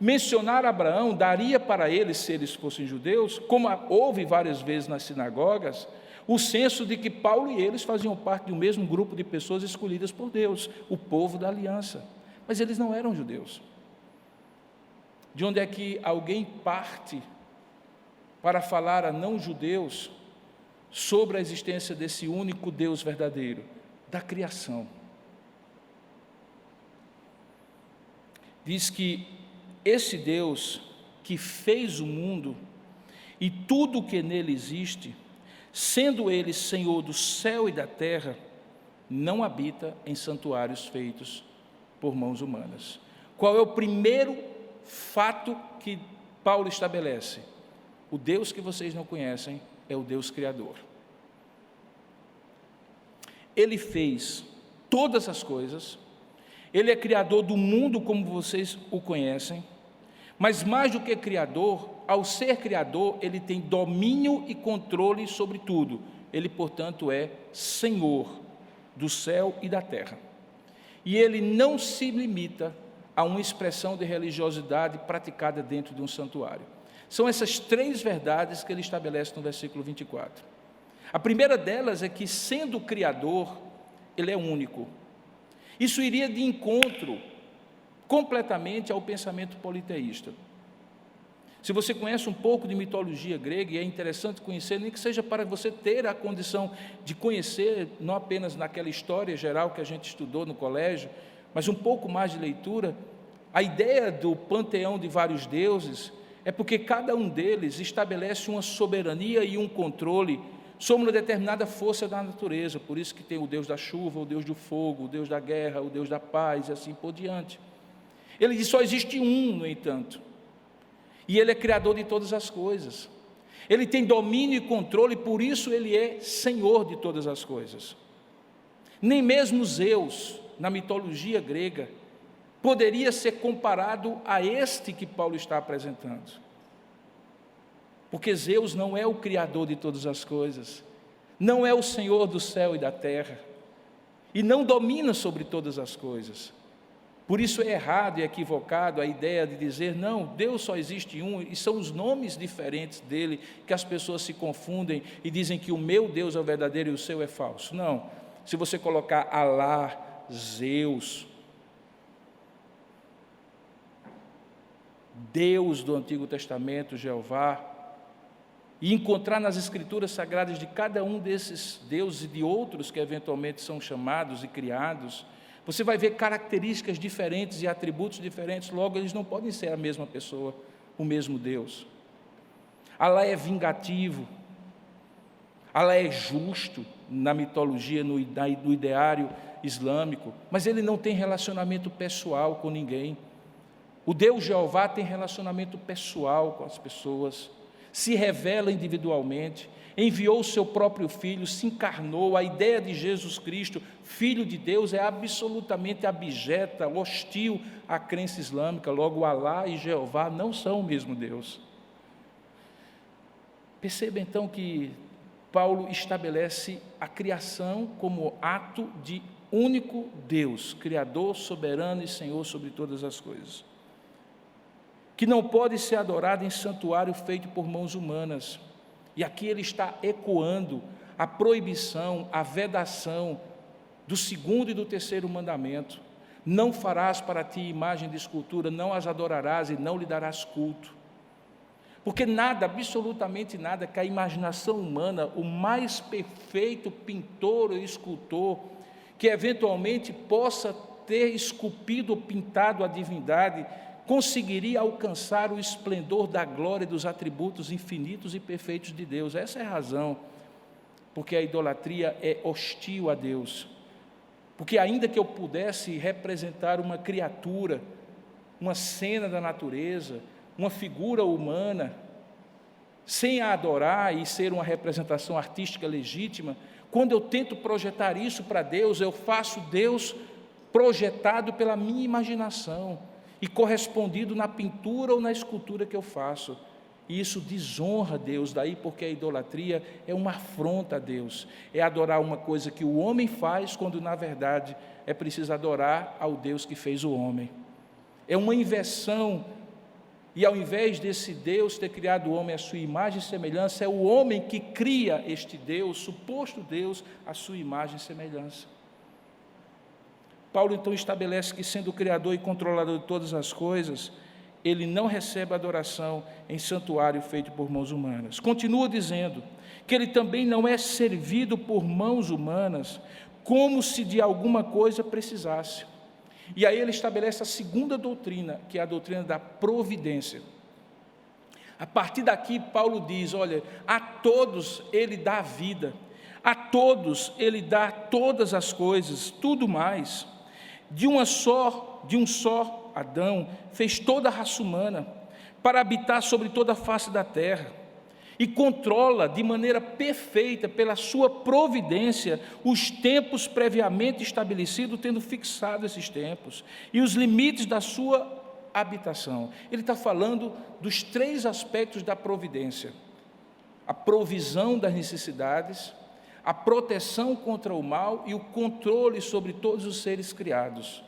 Mencionar Abraão daria para eles, se eles fossem judeus, como houve várias vezes nas sinagogas, o senso de que Paulo e eles faziam parte do mesmo grupo de pessoas escolhidas por Deus, o povo da aliança. Mas eles não eram judeus. De onde é que alguém parte para falar a não-judeus sobre a existência desse único Deus verdadeiro? Da criação. Diz que esse Deus que fez o mundo e tudo o que nele existe, sendo ele Senhor do céu e da terra, não habita em santuários feitos por mãos humanas. Qual é o primeiro fato que Paulo estabelece? O Deus que vocês não conhecem é o Deus Criador. Ele fez todas as coisas, ele é criador do mundo como vocês o conhecem, mas mais do que criador, ao ser criador, ele tem domínio e controle sobre tudo. Ele, portanto, é Senhor do céu e da terra. E ele não se limita a uma expressão de religiosidade praticada dentro de um santuário. São essas três verdades que ele estabelece no versículo 24. A primeira delas é que, sendo criador, ele é único. Isso iria de encontro completamente ao pensamento politeísta. Se você conhece um pouco de mitologia grega, e é interessante conhecer, nem que seja para você ter a condição de conhecer, não apenas naquela história geral que a gente estudou no colégio, mas um pouco mais de leitura, a ideia do panteão de vários deuses é porque cada um deles estabelece uma soberania e um controle sobre uma determinada força da natureza. Por isso que tem o Deus da chuva, o Deus do fogo, o Deus da guerra, o Deus da paz, e assim por diante. Ele diz: só existe um, no entanto, e ele é criador de todas as coisas. Ele tem domínio e controle, por isso ele é Senhor de todas as coisas. Nem mesmo Zeus, na mitologia grega, poderia ser comparado a este que Paulo está apresentando. Porque Zeus não é o criador de todas as coisas, não é o Senhor do céu e da terra, e não domina sobre todas as coisas. Por isso é errado e equivocado a ideia de dizer, não, Deus só existe um, e são os nomes diferentes dele que as pessoas se confundem e dizem que o meu Deus é o verdadeiro e o seu é falso. Não, se você colocar Alá, Zeus, Deus do Antigo Testamento, Jeová, e encontrar nas escrituras sagradas de cada um desses deuses e de outros que eventualmente são chamados e criados, você vai ver características diferentes e atributos diferentes, logo eles não podem ser a mesma pessoa, o mesmo Deus. Alá é vingativo, Alá é justo na mitologia, no ideário islâmico, mas ele não tem relacionamento pessoal com ninguém. O Deus Jeová tem relacionamento pessoal com as pessoas, se revela individualmente, enviou o seu próprio Filho, se encarnou. A ideia de Jesus Cristo, Filho de Deus, é absolutamente abjeta, hostil à crença islâmica. Logo, Alá e Jeová não são o mesmo Deus. Perceba então que Paulo estabelece a criação como ato de único Deus, Criador, soberano e Senhor sobre todas as coisas, que não pode ser adorado em santuário feito por mãos humanas. E aqui ele está ecoando a proibição, a vedação do segundo e do terceiro mandamento. Não farás para ti imagem de escultura, não as adorarás e não lhe darás culto. Porque nada, absolutamente nada, que a imaginação humana, o mais perfeito pintor ou escultor, que eventualmente possa ter esculpido ou pintado a divindade, conseguiria alcançar o esplendor da glória e dos atributos infinitos e perfeitos de Deus. Essa é a razão porque a idolatria é hostil a Deus. Porque ainda que eu pudesse representar uma criatura, uma cena da natureza, uma figura humana, sem a adorar e ser uma representação artística legítima, quando eu tento projetar isso para Deus, eu faço Deus projetado pela minha imaginação e correspondido na pintura ou na escultura que eu faço. E isso desonra Deus, daí porque a idolatria é uma afronta a Deus, é adorar uma coisa que o homem faz, quando na verdade é preciso adorar ao Deus que fez o homem. É uma inversão, e ao invés desse Deus ter criado o homem à sua imagem e semelhança, é o homem que cria este Deus, suposto Deus, à sua imagem e semelhança. Paulo então estabelece que, sendo o Criador e controlador de todas as coisas, ele não recebe adoração em santuário feito por mãos humanas. Continua dizendo que ele também não é servido por mãos humanas, como se de alguma coisa precisasse. E aí ele estabelece a segunda doutrina, que é a doutrina da providência. A partir daqui, Paulo diz, olha, a todos ele dá a vida, a todos ele dá todas as coisas, tudo mais. De um só Adão fez toda a raça humana para habitar sobre toda a face da terra e controla de maneira perfeita, pela sua providência, os tempos previamente estabelecidos, tendo fixado esses tempos e os limites da sua habitação. Ele está falando dos 3 aspectos da providência: a provisão das necessidades, a proteção contra o mal e o controle sobre todos os seres criados.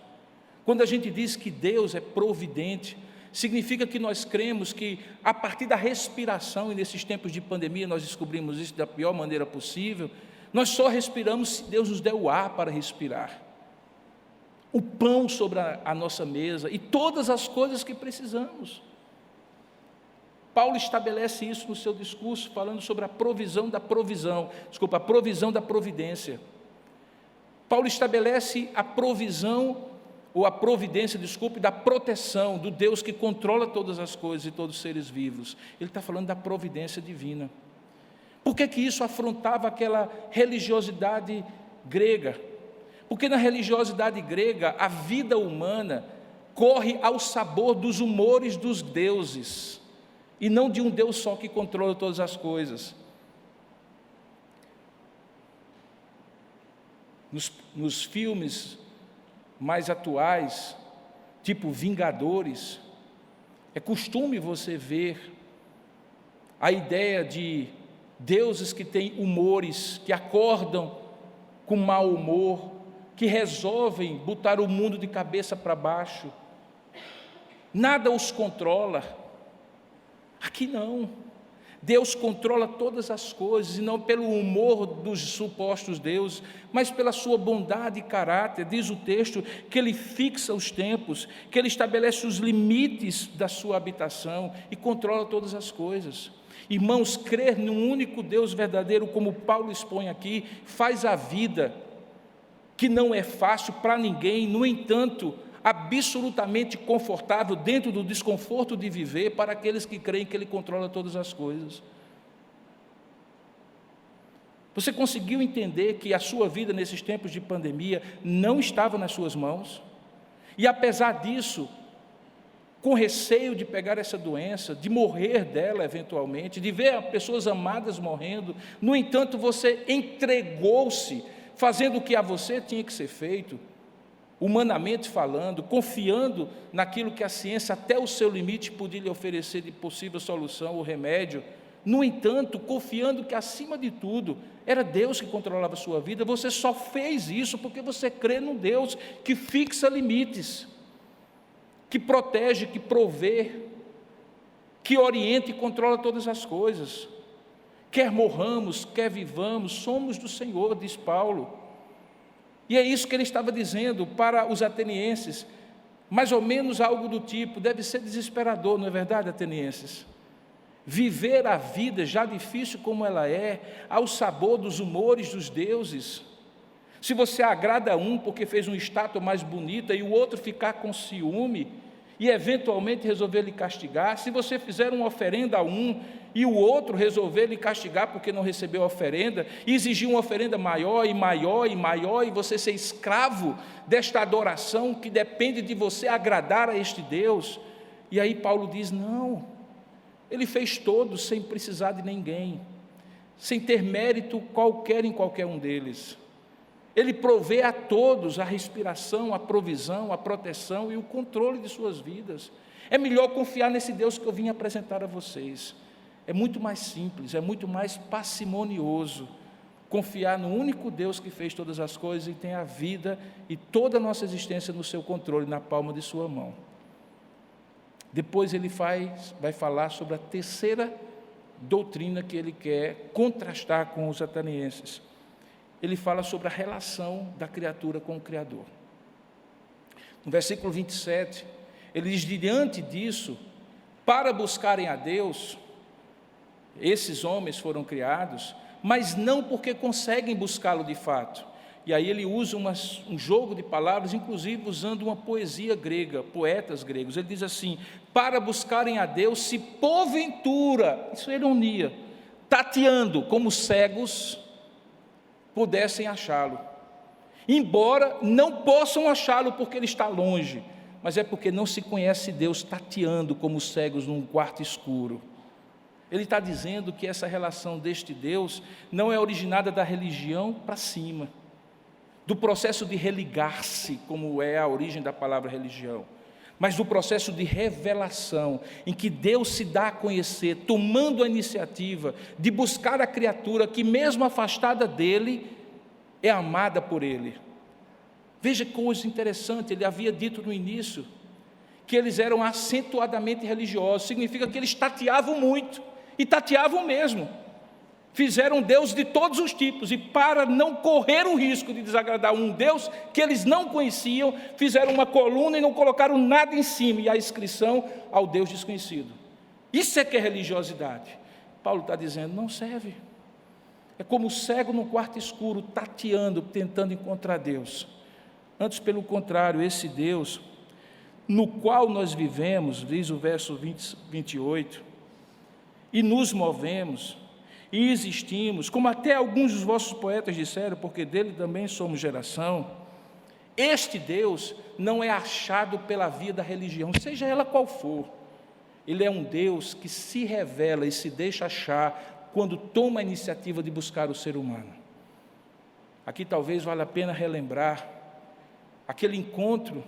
Quando a gente diz que Deus é providente, significa que nós cremos que, a partir da respiração, e nesses tempos de pandemia nós descobrimos isso da pior maneira possível, nós só respiramos se Deus nos der o ar para respirar, o pão sobre a nossa mesa e todas as coisas que precisamos. Paulo estabelece isso no seu discurso, falando sobre a provisão da providência. Paulo estabelece a provisão, ou a providência, da proteção do Deus que controla todas as coisas e todos os seres vivos. Ele está falando da providência divina. Por que isso afrontava aquela religiosidade grega? Porque na religiosidade grega, a vida humana corre ao sabor dos humores dos deuses, e não de um Deus só que controla todas as coisas. Nos filmes mais atuais, tipo Vingadores, é costume você ver a ideia de deuses que têm humores, que acordam com mau humor, que resolvem botar o mundo de cabeça para baixo. Nada os controla. Aqui não. Deus controla todas as coisas, e não pelo humor dos supostos deuses, mas pela sua bondade e caráter. Diz o texto que ele fixa os tempos, que ele estabelece os limites da sua habitação e controla todas as coisas. Irmãos, crer num único Deus verdadeiro, como Paulo expõe aqui, faz a vida, que não é fácil para ninguém, no entanto, absolutamente confortável dentro do desconforto de viver para aqueles que creem que Ele controla todas as coisas. Você conseguiu entender que a sua vida nesses tempos de pandemia não estava nas suas mãos? E apesar disso, com receio de pegar essa doença, de morrer dela eventualmente, de ver pessoas amadas morrendo, no entanto você entregou-se, fazendo o que a você tinha que ser feito, humanamente falando, confiando naquilo que a ciência até o seu limite podia lhe oferecer de possível solução ou remédio. No entanto, confiando que acima de tudo era Deus que controlava a sua vida, você só fez isso porque você crê num Deus que fixa limites, que protege, que provê, que orienta e controla todas as coisas. Quer morramos, quer vivamos, somos do Senhor, diz Paulo. E é isso que ele estava dizendo para os atenienses, mais ou menos algo do tipo, deve ser desesperador, não é verdade, atenienses? Viver a vida, já difícil como ela é, ao sabor dos humores dos deuses. Se você agrada a um porque fez uma estátua mais bonita e o outro ficar com ciúme e eventualmente resolver lhe castigar, se você fizer uma oferenda a um e o outro resolver lhe castigar porque não recebeu a oferenda, e exigir uma oferenda maior e maior e maior, e você ser escravo desta adoração que depende de você agradar a este Deus. E aí Paulo diz: não, ele fez todos sem precisar de ninguém, sem ter mérito qualquer em qualquer um deles. Ele provê a todos a respiração, a provisão, a proteção e o controle de suas vidas. É melhor confiar nesse Deus que eu vim apresentar a vocês. É muito mais simples, é muito mais parcimonioso confiar no único Deus que fez todas as coisas e tem a vida e toda a nossa existência no seu controle, na palma de sua mão. Depois ele vai falar sobre a terceira doutrina que ele quer contrastar com os atenienses. Ele fala sobre a relação da criatura com o Criador. No versículo 27, ele diz: diante disso, para buscarem a Deus, esses homens foram criados, mas não porque conseguem buscá-lo de fato. E aí ele usa um jogo de palavras, inclusive usando uma poesia grega, poetas gregos. Ele diz assim: para buscarem a Deus, se porventura, isso é ironia, tateando como cegos, pudessem achá-lo, embora não possam achá-lo porque ele está longe, mas é porque não se conhece Deus, tateando como cegos num quarto escuro. Ele está dizendo que essa relação deste Deus não é originada da religião para cima, do processo de religar-se, como é a origem da palavra religião, mas do processo de revelação, em que Deus se dá a conhecer, tomando a iniciativa de buscar a criatura que, mesmo afastada dele, é amada por ele. Veja que coisa interessante, ele havia dito no início que eles eram acentuadamente religiosos, significa que eles tateavam muito, e tateavam mesmo, fizeram Deus de todos os tipos, e para não correr o risco de desagradar um Deus que eles não conheciam, fizeram uma coluna e não colocaram nada em cima, e a inscrição ao Deus desconhecido. Isso é que é religiosidade. Paulo está dizendo: não serve, é como o cego no quarto escuro, tateando, tentando encontrar Deus. Antes, pelo contrário, esse Deus no qual nós vivemos, diz o verso 28, e nos movemos, e existimos, como até alguns dos vossos poetas disseram, porque dele também somos geração. Este Deus não é achado pela via da religião, seja ela qual for. Ele é um Deus que se revela e se deixa achar quando toma a iniciativa de buscar o ser humano. Aqui talvez valha a pena relembrar aquele encontro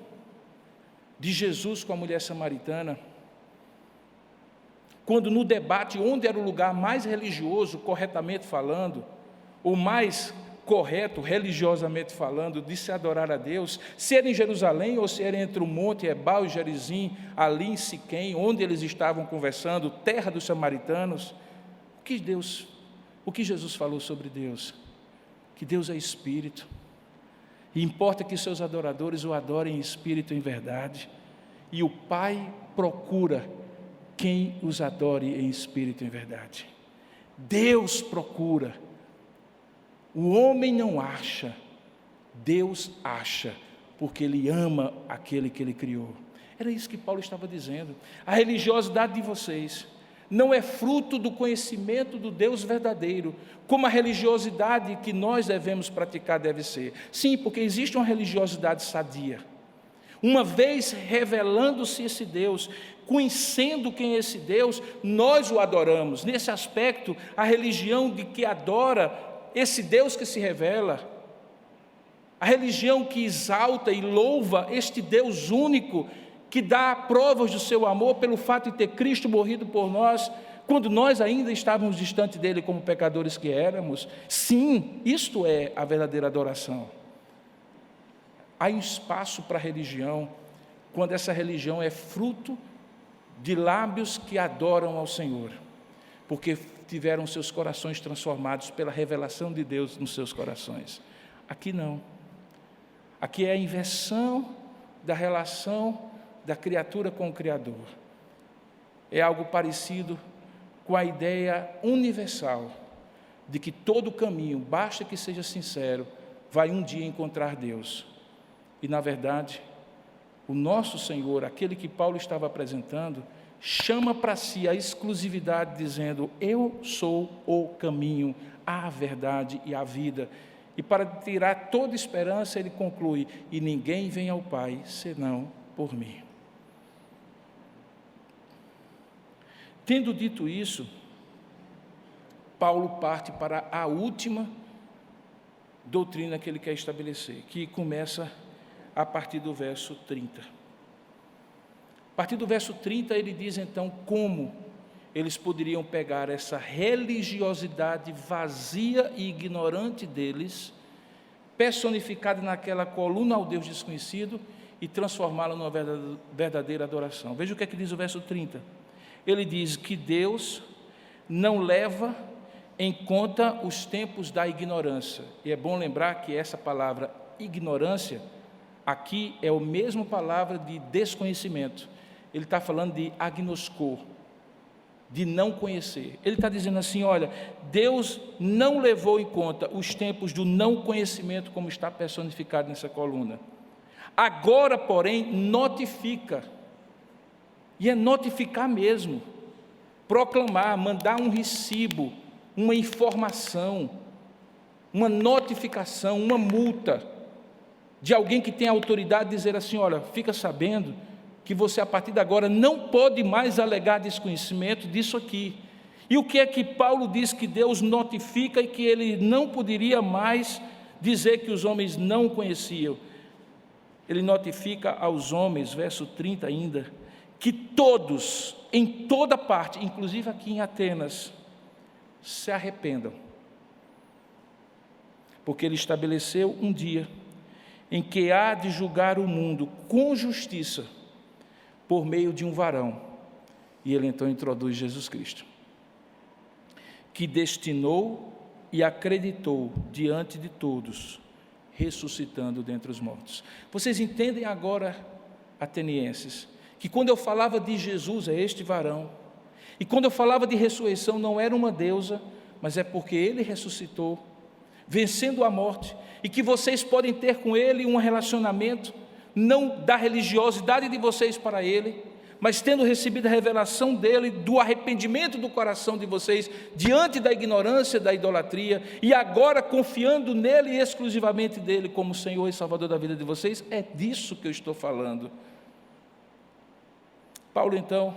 de Jesus com a mulher samaritana, quando no debate onde era o lugar mais religioso, corretamente falando, ou mais correto, religiosamente falando, de se adorar a Deus, se era em Jerusalém ou se era entre o monte Ebal e Gerizim, ali em Siquém, onde eles estavam conversando, terra dos samaritanos, o que Jesus falou sobre Deus? Que Deus é Espírito, e importa que seus adoradores o adorem em espírito e em verdade, e o Pai procura quem os adore em espírito e em verdade. Deus procura, o homem não acha, Deus acha, porque Ele ama aquele que Ele criou. Era isso que Paulo estava dizendo. A religiosidade de vocês não é fruto do conhecimento do Deus verdadeiro, como a religiosidade que nós devemos praticar deve ser. Sim, porque existe uma religiosidade sadia. Uma vez revelando-se esse Deus, conhecendo quem é esse Deus, nós o adoramos. Nesse aspecto, a religião de que adora esse Deus que se revela, a religião que exalta e louva este Deus único, que dá provas do seu amor pelo fato de ter Cristo morrido por nós, quando nós ainda estávamos distante dele como pecadores que éramos. Sim, isto é a verdadeira adoração. Há espaço para a religião, quando essa religião é fruto de lábios que adoram ao Senhor, porque tiveram seus corações transformados pela revelação de Deus nos seus corações. Aqui não. Aqui é a inversão da relação da criatura com o Criador. É algo parecido com a ideia universal de que todo caminho, basta que seja sincero, vai um dia encontrar Deus. E, na verdade, o nosso Senhor, aquele que Paulo estava apresentando, chama para si a exclusividade, dizendo: eu sou o caminho, a verdade e a vida. E para tirar toda esperança, ele conclui: e ninguém vem ao Pai senão por mim. Tendo dito isso, Paulo parte para a última doutrina que ele quer estabelecer, que começa a partir do verso 30. A partir do verso 30, ele diz então como eles poderiam pegar essa religiosidade vazia e ignorante deles, personificada naquela coluna ao Deus desconhecido, e transformá-la numa verdadeira adoração. Veja o que é que diz o verso 30. Ele diz que Deus não leva em conta os tempos da ignorância. E é bom lembrar que essa palavra ignorância, aqui é a mesma palavra de desconhecimento. Ele está falando de agnoskor, de não conhecer. Ele está dizendo assim: olha, Deus não levou em conta os tempos do não conhecimento, como está personificado nessa coluna. Agora, porém, notifica, e é notificar mesmo, proclamar, mandar um recibo, uma informação, uma notificação, uma multa, de alguém que tem autoridade, dizer assim: olha, fica sabendo que você a partir de agora não pode mais alegar desconhecimento disso aqui. E o que é que Paulo diz que Deus notifica e que ele não poderia mais dizer que os homens não conheciam? Ele notifica aos homens, verso 30 ainda, que todos, em toda parte, inclusive aqui em Atenas, se arrependam. Porque ele estabeleceu um dia em que há de julgar o mundo com justiça, por meio de um varão, e ele então introduz Jesus Cristo, que destinou e acreditou diante de todos, ressuscitando dentre os mortos. Vocês entendem agora, atenienses, que quando eu falava de Jesus, é este varão, e quando eu falava de ressurreição, não era uma deusa, mas é porque ele ressuscitou, vencendo a morte, e que vocês podem ter com ele um relacionamento, não da religiosidade de vocês para ele, mas tendo recebido a revelação dele, do arrependimento do coração de vocês, diante da ignorância, da idolatria, e agora confiando nele e exclusivamente dele como Senhor e Salvador da vida de vocês, é disso que eu estou falando. Paulo então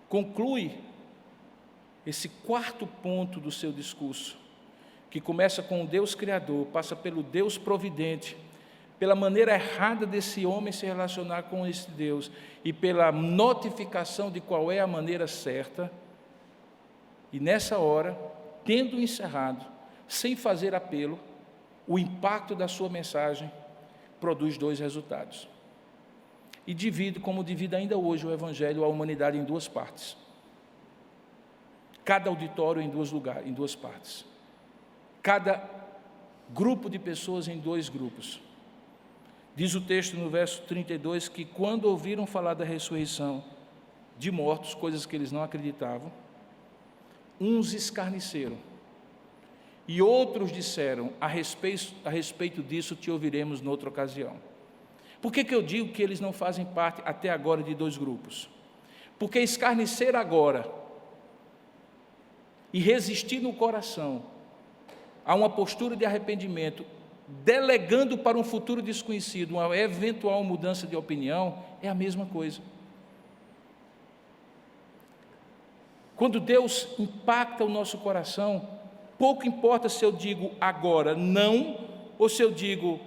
conclui esse quarto ponto do seu discurso, que começa com o Deus Criador, passa pelo Deus Providente, pela maneira errada desse homem se relacionar com esse Deus, e pela notificação de qual é a maneira certa, e nessa hora, tendo encerrado, sem fazer apelo, o impacto da sua mensagem produz dois resultados. E divide, como divide ainda hoje o Evangelho, a humanidade em duas partes. Cada auditório em duas partes. Cada grupo de pessoas em dois grupos. Diz o texto no verso 32 que quando ouviram falar da ressurreição de mortos, coisas que eles não acreditavam, uns escarneceram, e outros disseram: a respeito disso te ouviremos noutra ocasião. Por que eu digo que eles não fazem parte até agora de dois grupos? Porque escarnecer agora e resistir no coração a uma postura de arrependimento, delegando para um futuro desconhecido uma eventual mudança de opinião, é a mesma coisa. Quando Deus impacta o nosso coração, pouco importa se eu digo agora não, ou se eu digo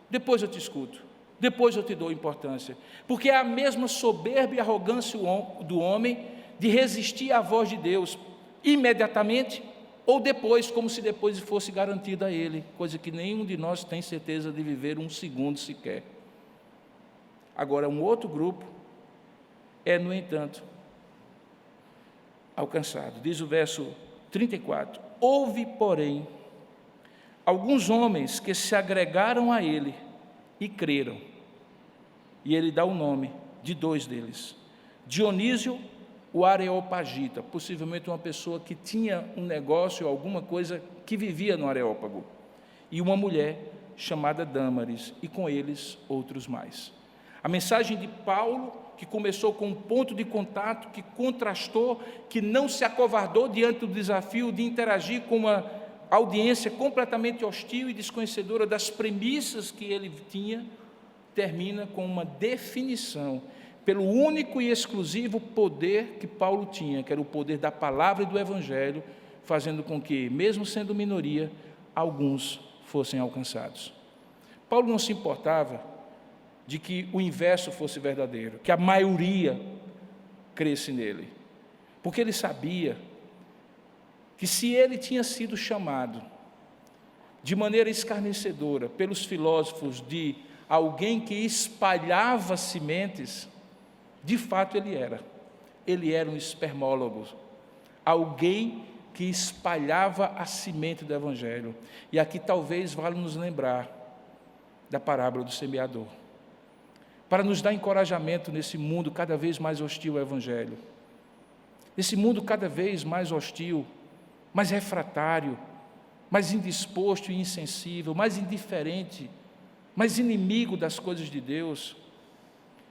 depois eu te escuto, depois eu te dou importância, porque é a mesma soberba e arrogância do homem de resistir à voz de Deus imediatamente, ou depois, como se depois fosse garantida a ele, coisa que nenhum de nós tem certeza de viver um segundo sequer. Agora, um outro grupo é, no entanto, alcançado. Diz o verso 34: houve, porém, alguns homens que se agregaram a ele e creram. E ele dá o nome de dois deles: Dionísio, o Areopagita, possivelmente uma pessoa que tinha um negócio, alguma coisa que vivia no Areópago, e uma mulher chamada Dâmaris, e com eles outros mais. A mensagem de Paulo, que começou com um ponto de contato, que contrastou, que não se acovardou diante do desafio de interagir com uma audiência completamente hostil e desconhecedora das premissas que ele tinha, termina com uma definição pelo único e exclusivo poder que Paulo tinha, que era o poder da palavra e do evangelho, fazendo com que, mesmo sendo minoria, alguns fossem alcançados. Paulo não se importava de que o inverso fosse verdadeiro, que a maioria cresce nele, porque ele sabia que se ele tinha sido chamado de maneira escarnecedora pelos filósofos de alguém que espalhava sementes, de fato ele era um espermólogo, alguém que espalhava a semente do evangelho. E aqui talvez vale nos lembrar da parábola do semeador, para nos dar encorajamento nesse mundo cada vez mais hostil ao evangelho, nesse mundo cada vez mais hostil, mais refratário, mais indisposto e insensível, mais indiferente, mais inimigo das coisas de Deus,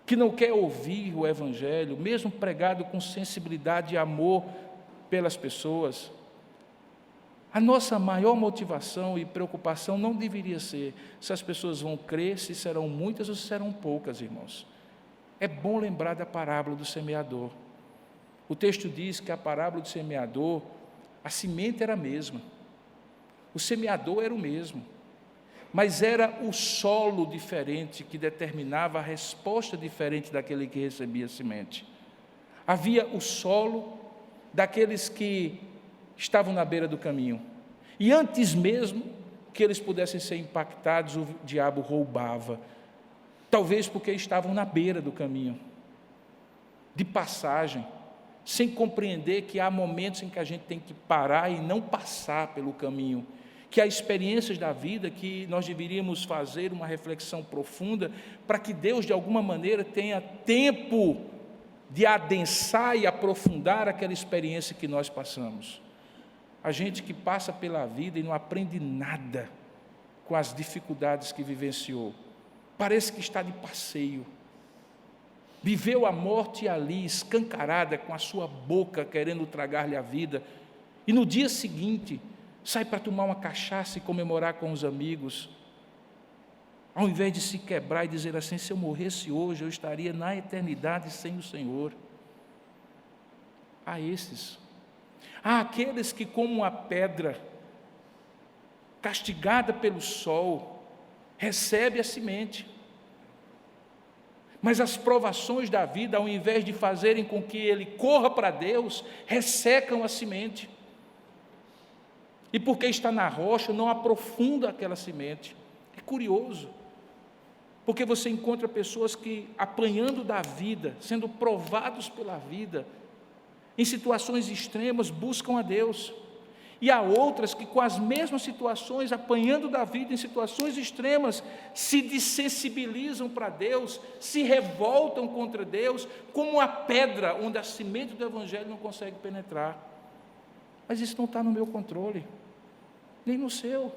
que não quer ouvir o evangelho, mesmo pregado com sensibilidade e amor pelas pessoas. A nossa maior motivação e preocupação não deveria ser se as pessoas vão crer, se serão muitas ou se serão poucas, irmãos. É bom lembrar da parábola do semeador. O texto diz que a parábola do semeador, a semente era a mesma, o semeador era o mesmo, mas era o solo diferente que determinava a resposta diferente daquele que recebia a semente. Havia o solo daqueles que estavam na beira do caminho, e antes mesmo que eles pudessem ser impactados, o diabo roubava, talvez porque estavam na beira do caminho, de passagem, sem compreender que há momentos em que a gente tem que parar e não passar pelo caminho, que há experiências da vida que nós deveríamos fazer uma reflexão profunda, para que Deus de alguma maneira tenha tempo de adensar e aprofundar aquela experiência que nós passamos. A gente que passa pela vida e não aprende nada com as dificuldades que vivenciou, parece que está de passeio, viveu a morte ali, escancarada, com a sua boca querendo tragar-lhe a vida, e no dia seguinte sai para tomar uma cachaça e comemorar com os amigos, ao invés de se quebrar e dizer assim: se eu morresse hoje, eu estaria na eternidade sem o Senhor. Há esses, há aqueles que, como uma pedra castigada pelo sol, recebe a semente, mas as provações da vida, ao invés de fazerem com que ele corra para Deus, ressecam a semente, e porque está na rocha, não aprofunda aquela semente. É curioso, porque você encontra pessoas que, apanhando da vida, sendo provados pela vida, em situações extremas, buscam a Deus, e há outras que, com as mesmas situações, apanhando da vida em situações extremas, se desensibilizam para Deus, se revoltam contra Deus, como a pedra onde a semente do Evangelho não consegue penetrar. Mas isso não está no meu controle, nem no seu.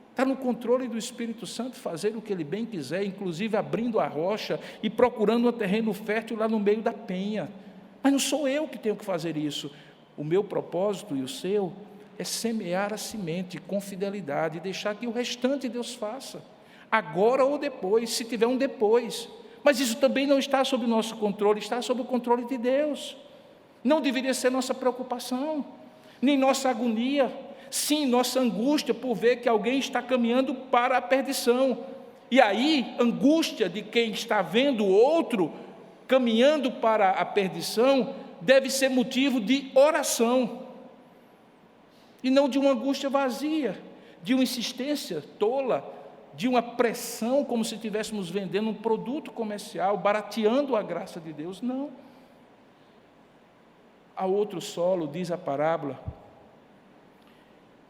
Está no controle do Espírito Santo fazer o que Ele bem quiser, inclusive abrindo a rocha e procurando um terreno fértil lá no meio da penha. Mas não sou eu que tenho que fazer isso. O meu propósito e o seu é semear a semente com fidelidade e deixar que o restante Deus faça, agora ou depois, se tiver um depois. Mas isso também não está sob o nosso controle, está sob o controle de Deus. Não deveria ser nossa preocupação, nem nossa agonia, sim, nossa angústia por ver que alguém está caminhando para a perdição. E aí, angústia de quem está vendo o outro caminhando para a perdição, deve ser motivo de oração, e não de uma angústia vazia, de uma insistência tola, de uma pressão, como se estivéssemos vendendo um produto comercial, barateando a graça de Deus. Não. Há outro solo, diz a parábola,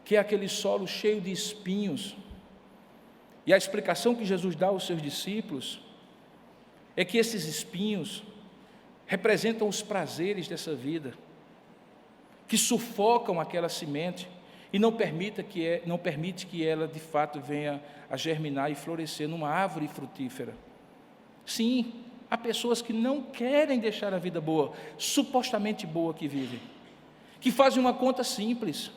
que é aquele solo cheio de espinhos, e a explicação que Jesus dá aos seus discípulos é que esses espinhos representam os prazeres dessa vida, que sufocam aquela semente e não permite que ela de fato venha a germinar e florescer numa árvore frutífera. Sim, há pessoas que não querem deixar a vida boa, supostamente boa que vivem, que fazem uma conta simples.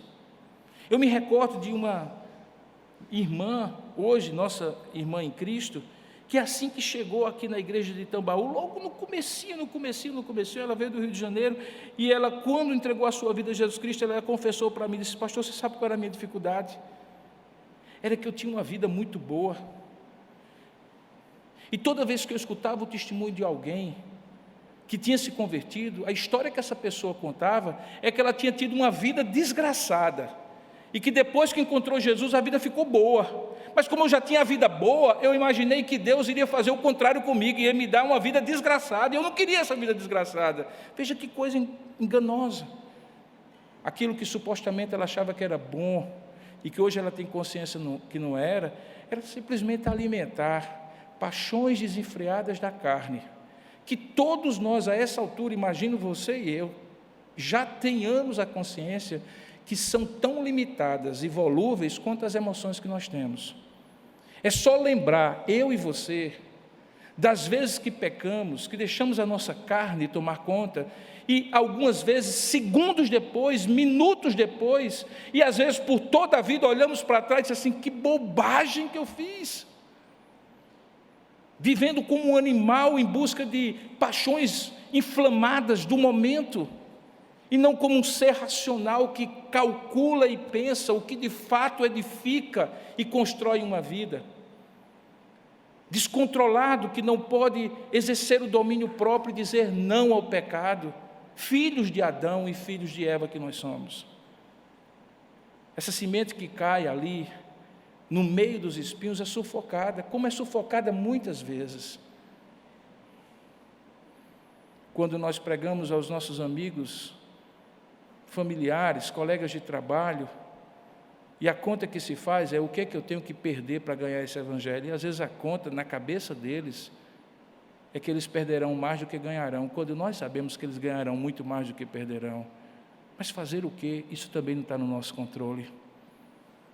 Eu me recordo de uma irmã, hoje nossa irmã em Cristo, que assim que chegou aqui na igreja de Tambaú, logo no comecinho, ela veio do Rio de Janeiro, e ela, quando entregou a sua vida a Jesus Cristo, ela confessou para mim, disse: pastor, você sabe qual era a minha dificuldade? Era que eu tinha uma vida muito boa, e toda vez que eu escutava o testemunho de alguém que tinha se convertido, a história que essa pessoa contava é que ela tinha tido uma vida desgraçada, e que depois que encontrou Jesus a vida ficou boa, mas como eu já tinha a vida boa, eu imaginei que Deus iria fazer o contrário comigo, ia me dar uma vida desgraçada, e eu não queria essa vida desgraçada. Veja que coisa enganosa. Aquilo que supostamente ela achava que era bom, e que hoje ela tem consciência que não era simplesmente alimentar paixões desenfreadas da carne, que todos nós a essa altura, imagino você e eu, já tenhamos a consciência que são tão limitadas e volúveis quanto as emoções que nós temos. É só lembrar, eu e você, das vezes que pecamos, que deixamos a nossa carne tomar conta, e algumas vezes, segundos depois, minutos depois, e às vezes por toda a vida, olhamos para trás e dizemos assim: que bobagem que eu fiz, vivendo como um animal em busca de paixões inflamadas do momento, e não como um ser racional que calcula e pensa o que de fato edifica e constrói uma vida. Descontrolado, que não pode exercer o domínio próprio e dizer não ao pecado, filhos de Adão e filhos de Eva que nós somos. Essa semente que cai ali, no meio dos espinhos, é sufocada, como é sufocada muitas vezes. Quando nós pregamos aos nossos amigos, familiares, colegas de trabalho, e a conta que se faz é: o que é que eu tenho que perder para ganhar esse evangelho? E às vezes a conta na cabeça deles é que eles perderão mais do que ganharão, quando nós sabemos que eles ganharão muito mais do que perderão. Mas fazer o quê? Isso também não está no nosso controle.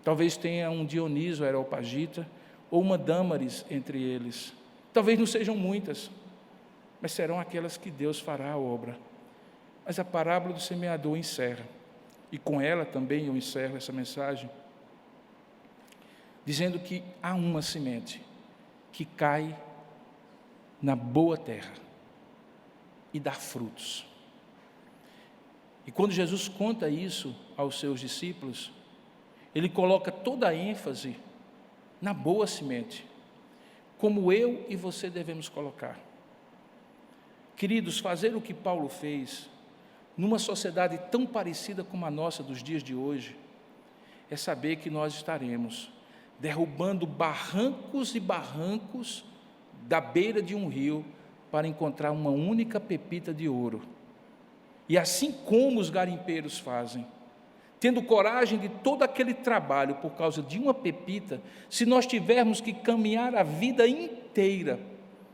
Talvez tenha um Dionísio Areopagita ou uma Dâmaris entre eles. Talvez não sejam muitas, mas serão aquelas que Deus fará a obra. Mas a parábola do semeador encerra, e com ela também eu encerro essa mensagem, dizendo que há uma semente que cai na boa terra e dá frutos. E quando Jesus conta isso aos seus discípulos, ele coloca toda a ênfase na boa semente, como eu e você devemos colocar. Queridos, fazer o que Paulo fez numa sociedade tão parecida como a nossa dos dias de hoje, é saber que nós estaremos derrubando barrancos e barrancos da beira de um rio para encontrar uma única pepita de ouro. E assim como os garimpeiros fazem, tendo coragem de todo aquele trabalho por causa de uma pepita, se nós tivermos que caminhar a vida inteira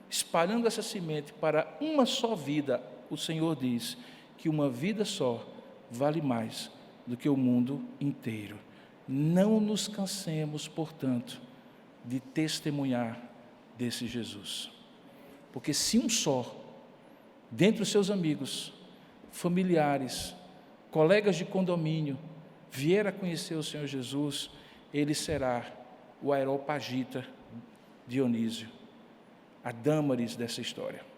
espalhando essa semente para uma só vida, o Senhor diz que uma vida só vale mais do que o mundo inteiro. Não nos cansemos, portanto, de testemunhar desse Jesus. Porque se um só, dentre os seus amigos, familiares, colegas de condomínio, vier a conhecer o Senhor Jesus, ele será o Areopagita Dionísio, a Dâmaris dessa história.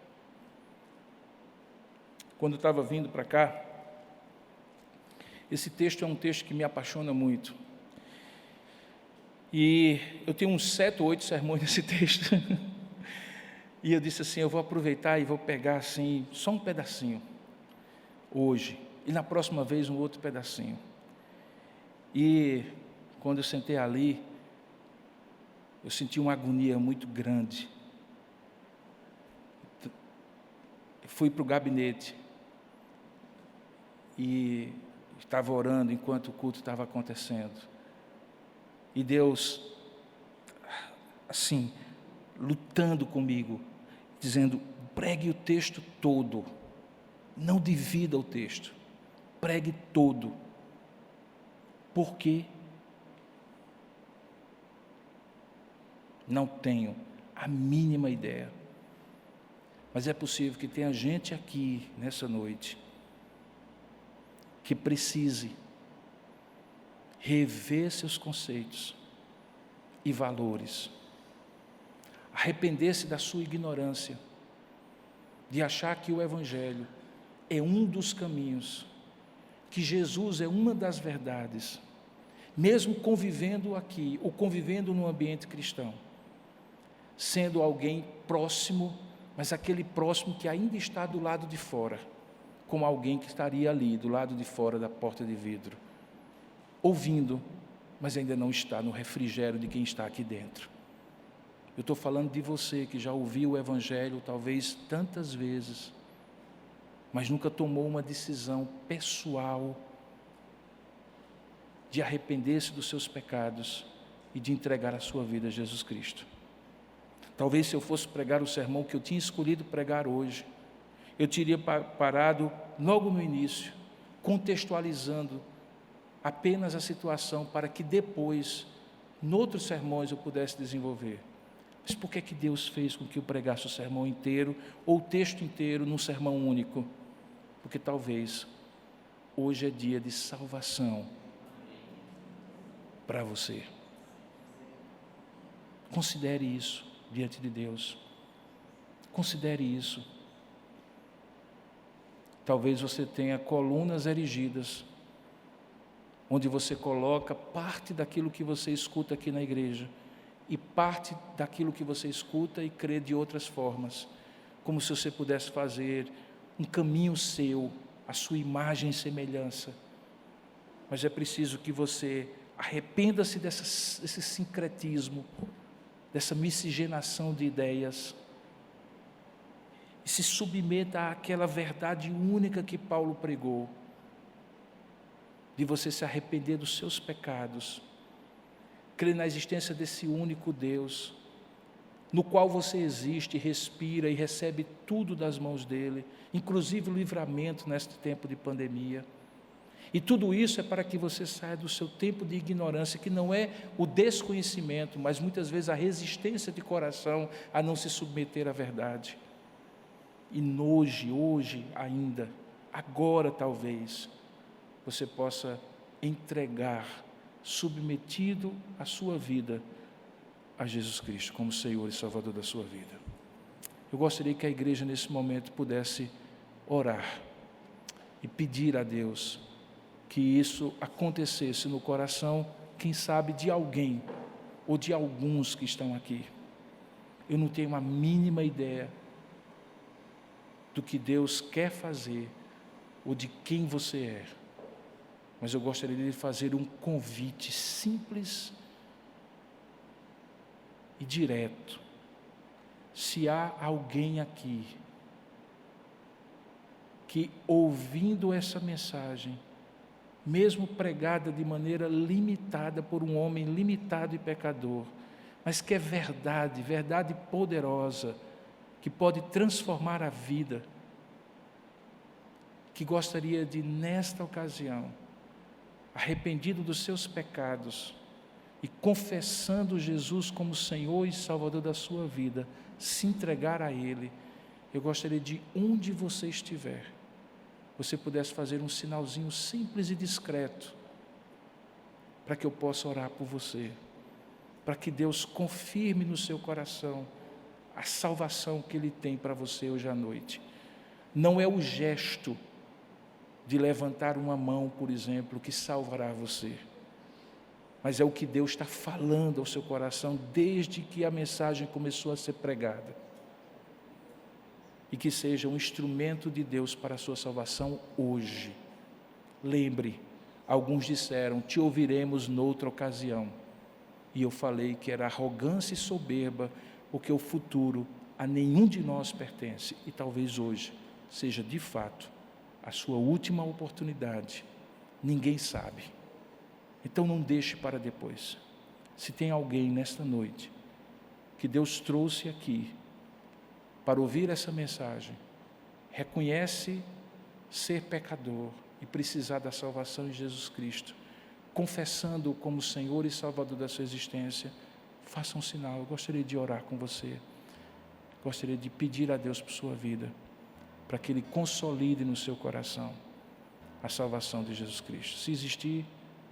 Quando eu estava vindo para cá, esse texto é um texto que me apaixona muito. E eu tenho uns 7 ou 8 sermões nesse texto. E eu disse assim: eu vou aproveitar e vou pegar assim, só um pedacinho, hoje. E na próxima vez um outro pedacinho. E quando eu sentei ali, eu senti uma agonia muito grande. Fui para o gabinete e estava orando enquanto o culto estava acontecendo. E Deus, assim, lutando comigo, dizendo: pregue o texto todo, não divida o texto, pregue todo. Por quê? Não tenho a mínima ideia. Mas é possível que tenha gente aqui, nessa noite, que precise rever seus conceitos e valores, arrepender-se da sua ignorância, de achar que o Evangelho é um dos caminhos, que Jesus é uma das verdades, mesmo convivendo aqui, ou convivendo no ambiente cristão, sendo alguém próximo, mas aquele próximo que ainda está do lado de fora, como alguém que estaria ali, do lado de fora da porta de vidro, ouvindo, mas ainda não está no refrigério de quem está aqui dentro. Eu estou falando de você que já ouviu o Evangelho talvez tantas vezes, mas nunca tomou uma decisão pessoal de arrepender-se dos seus pecados e de entregar a sua vida a Jesus Cristo. Talvez se eu fosse pregar o sermão que eu tinha escolhido pregar hoje, eu teria parado logo no início, contextualizando apenas a situação para que depois, noutros sermões, eu pudesse desenvolver. Mas por que Deus fez com que eu pregasse o sermão inteiro, ou o texto inteiro, num sermão único? Porque talvez hoje é dia de salvação para você. Considere isso diante de Deus. Considere isso. Talvez você tenha colunas erigidas, onde você coloca parte daquilo que você escuta aqui na igreja, e parte daquilo que você escuta e crê de outras formas, como se você pudesse fazer um caminho seu, a sua imagem e semelhança. Mas é preciso que você arrependa-se desse sincretismo, dessa miscigenação de ideias, e se submeta àquela verdade única que Paulo pregou, de você se arrepender dos seus pecados, crer na existência desse único Deus, no qual você existe, respira e recebe tudo das mãos dEle, inclusive o livramento neste tempo de pandemia. E tudo isso é para que você saia do seu tempo de ignorância, que não é o desconhecimento, mas muitas vezes a resistência de coração a não se submeter à verdade. E hoje ainda, agora talvez, você possa entregar, submetido a sua vida a Jesus Cristo como Senhor e Salvador da sua vida. Eu gostaria que a igreja nesse momento pudesse orar e pedir a Deus que isso acontecesse no coração, quem sabe de alguém ou de alguns que estão aqui. Eu não tenho a mínima ideia do que Deus quer fazer ou de quem você é, mas eu gostaria de fazer um convite simples e direto. Se há alguém aqui que, ouvindo essa mensagem, mesmo pregada de maneira limitada por um homem limitado e pecador, mas que é verdade, verdade poderosa, que pode transformar a vida, que gostaria de, nesta ocasião, arrependido dos seus pecados e confessando Jesus como Senhor e Salvador da sua vida, se entregar a Ele, eu gostaria de, onde você estiver, você pudesse fazer um sinalzinho simples e discreto, para que eu possa orar por você, para que Deus confirme no seu coração a salvação que Ele tem para você hoje à noite. Não é o gesto de levantar uma mão, por exemplo, que salvará você, mas é o que Deus está falando ao seu coração desde que a mensagem começou a ser pregada, e que seja um instrumento de Deus para a sua salvação hoje. Lembre, alguns disseram, te ouviremos noutra ocasião, e eu falei que era arrogância e soberba, porque o futuro a nenhum de nós pertence, e talvez hoje seja de fato a sua última oportunidade, ninguém sabe. Então não deixe para depois. Se tem alguém nesta noite que Deus trouxe aqui para ouvir essa mensagem, reconhece ser pecador e precisar da salvação em Jesus Cristo, confessando-o como Senhor e Salvador da sua existência, faça um sinal. Eu gostaria de orar com você. gostaria de pedir a Deus por sua vida, para que Ele consolide no seu coração a salvação de Jesus Cristo. Se existir,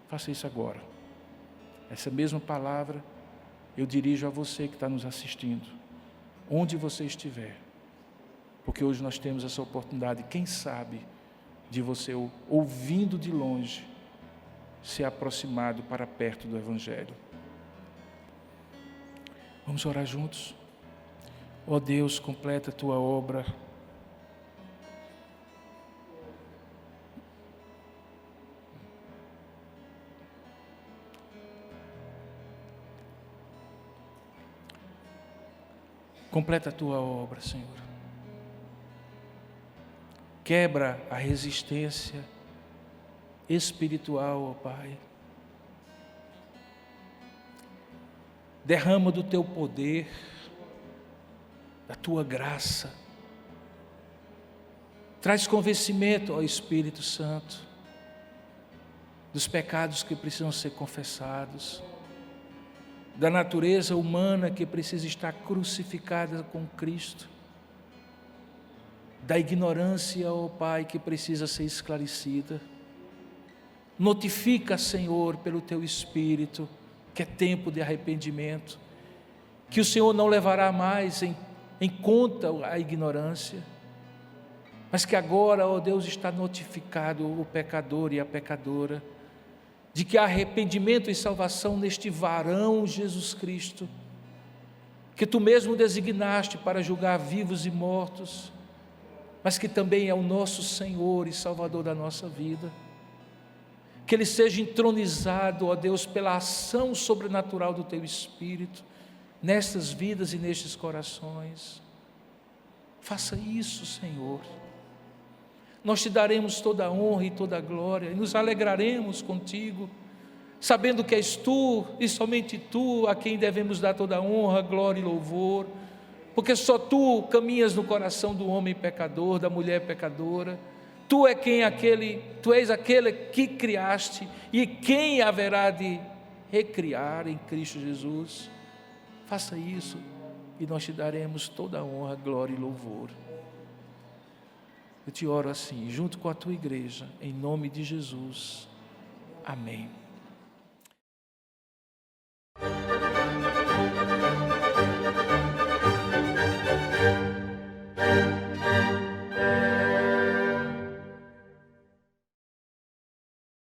faça isso agora. Essa mesma palavra eu dirijo a você que está nos assistindo, onde você estiver, porque hoje nós temos essa oportunidade, quem sabe, de você, ouvindo de longe, ser aproximado para perto do Evangelho. Vamos orar juntos? Ó Deus, completa a tua obra. Completa a tua obra, Senhor. Quebra a resistência espiritual, ó Pai. Derrama do teu poder, da tua graça. Traz convencimento ao Espírito Santo dos pecados que precisam ser confessados, da natureza humana que precisa estar crucificada com Cristo, da ignorância, ó Pai, que precisa ser esclarecida. Notifica, Senhor, pelo Teu Espírito, que é tempo de arrependimento, que o Senhor não levará mais em conta a ignorância, mas que agora, ó Deus, está notificado o pecador e a pecadora, de que há arrependimento e salvação neste varão Jesus Cristo, que Tu mesmo designaste para julgar vivos e mortos, mas que também é o nosso Senhor e Salvador da nossa vida. Que Ele seja entronizado, ó Deus, pela ação sobrenatural do Teu Espírito, nestas vidas e nestes corações. Faça isso, Senhor. Nós Te daremos toda a honra e toda a glória, e nos alegraremos contigo, sabendo que és Tu, e somente Tu, a quem devemos dar toda a honra, glória e louvor, porque só Tu caminhas no coração do homem pecador, da mulher pecadora. Tu és aquele que criaste, e quem haverá de recriar em Cristo Jesus. Faça isso, e nós Te daremos toda a honra, glória e louvor. Eu te oro assim, junto com a Tua igreja, em nome de Jesus. Amém.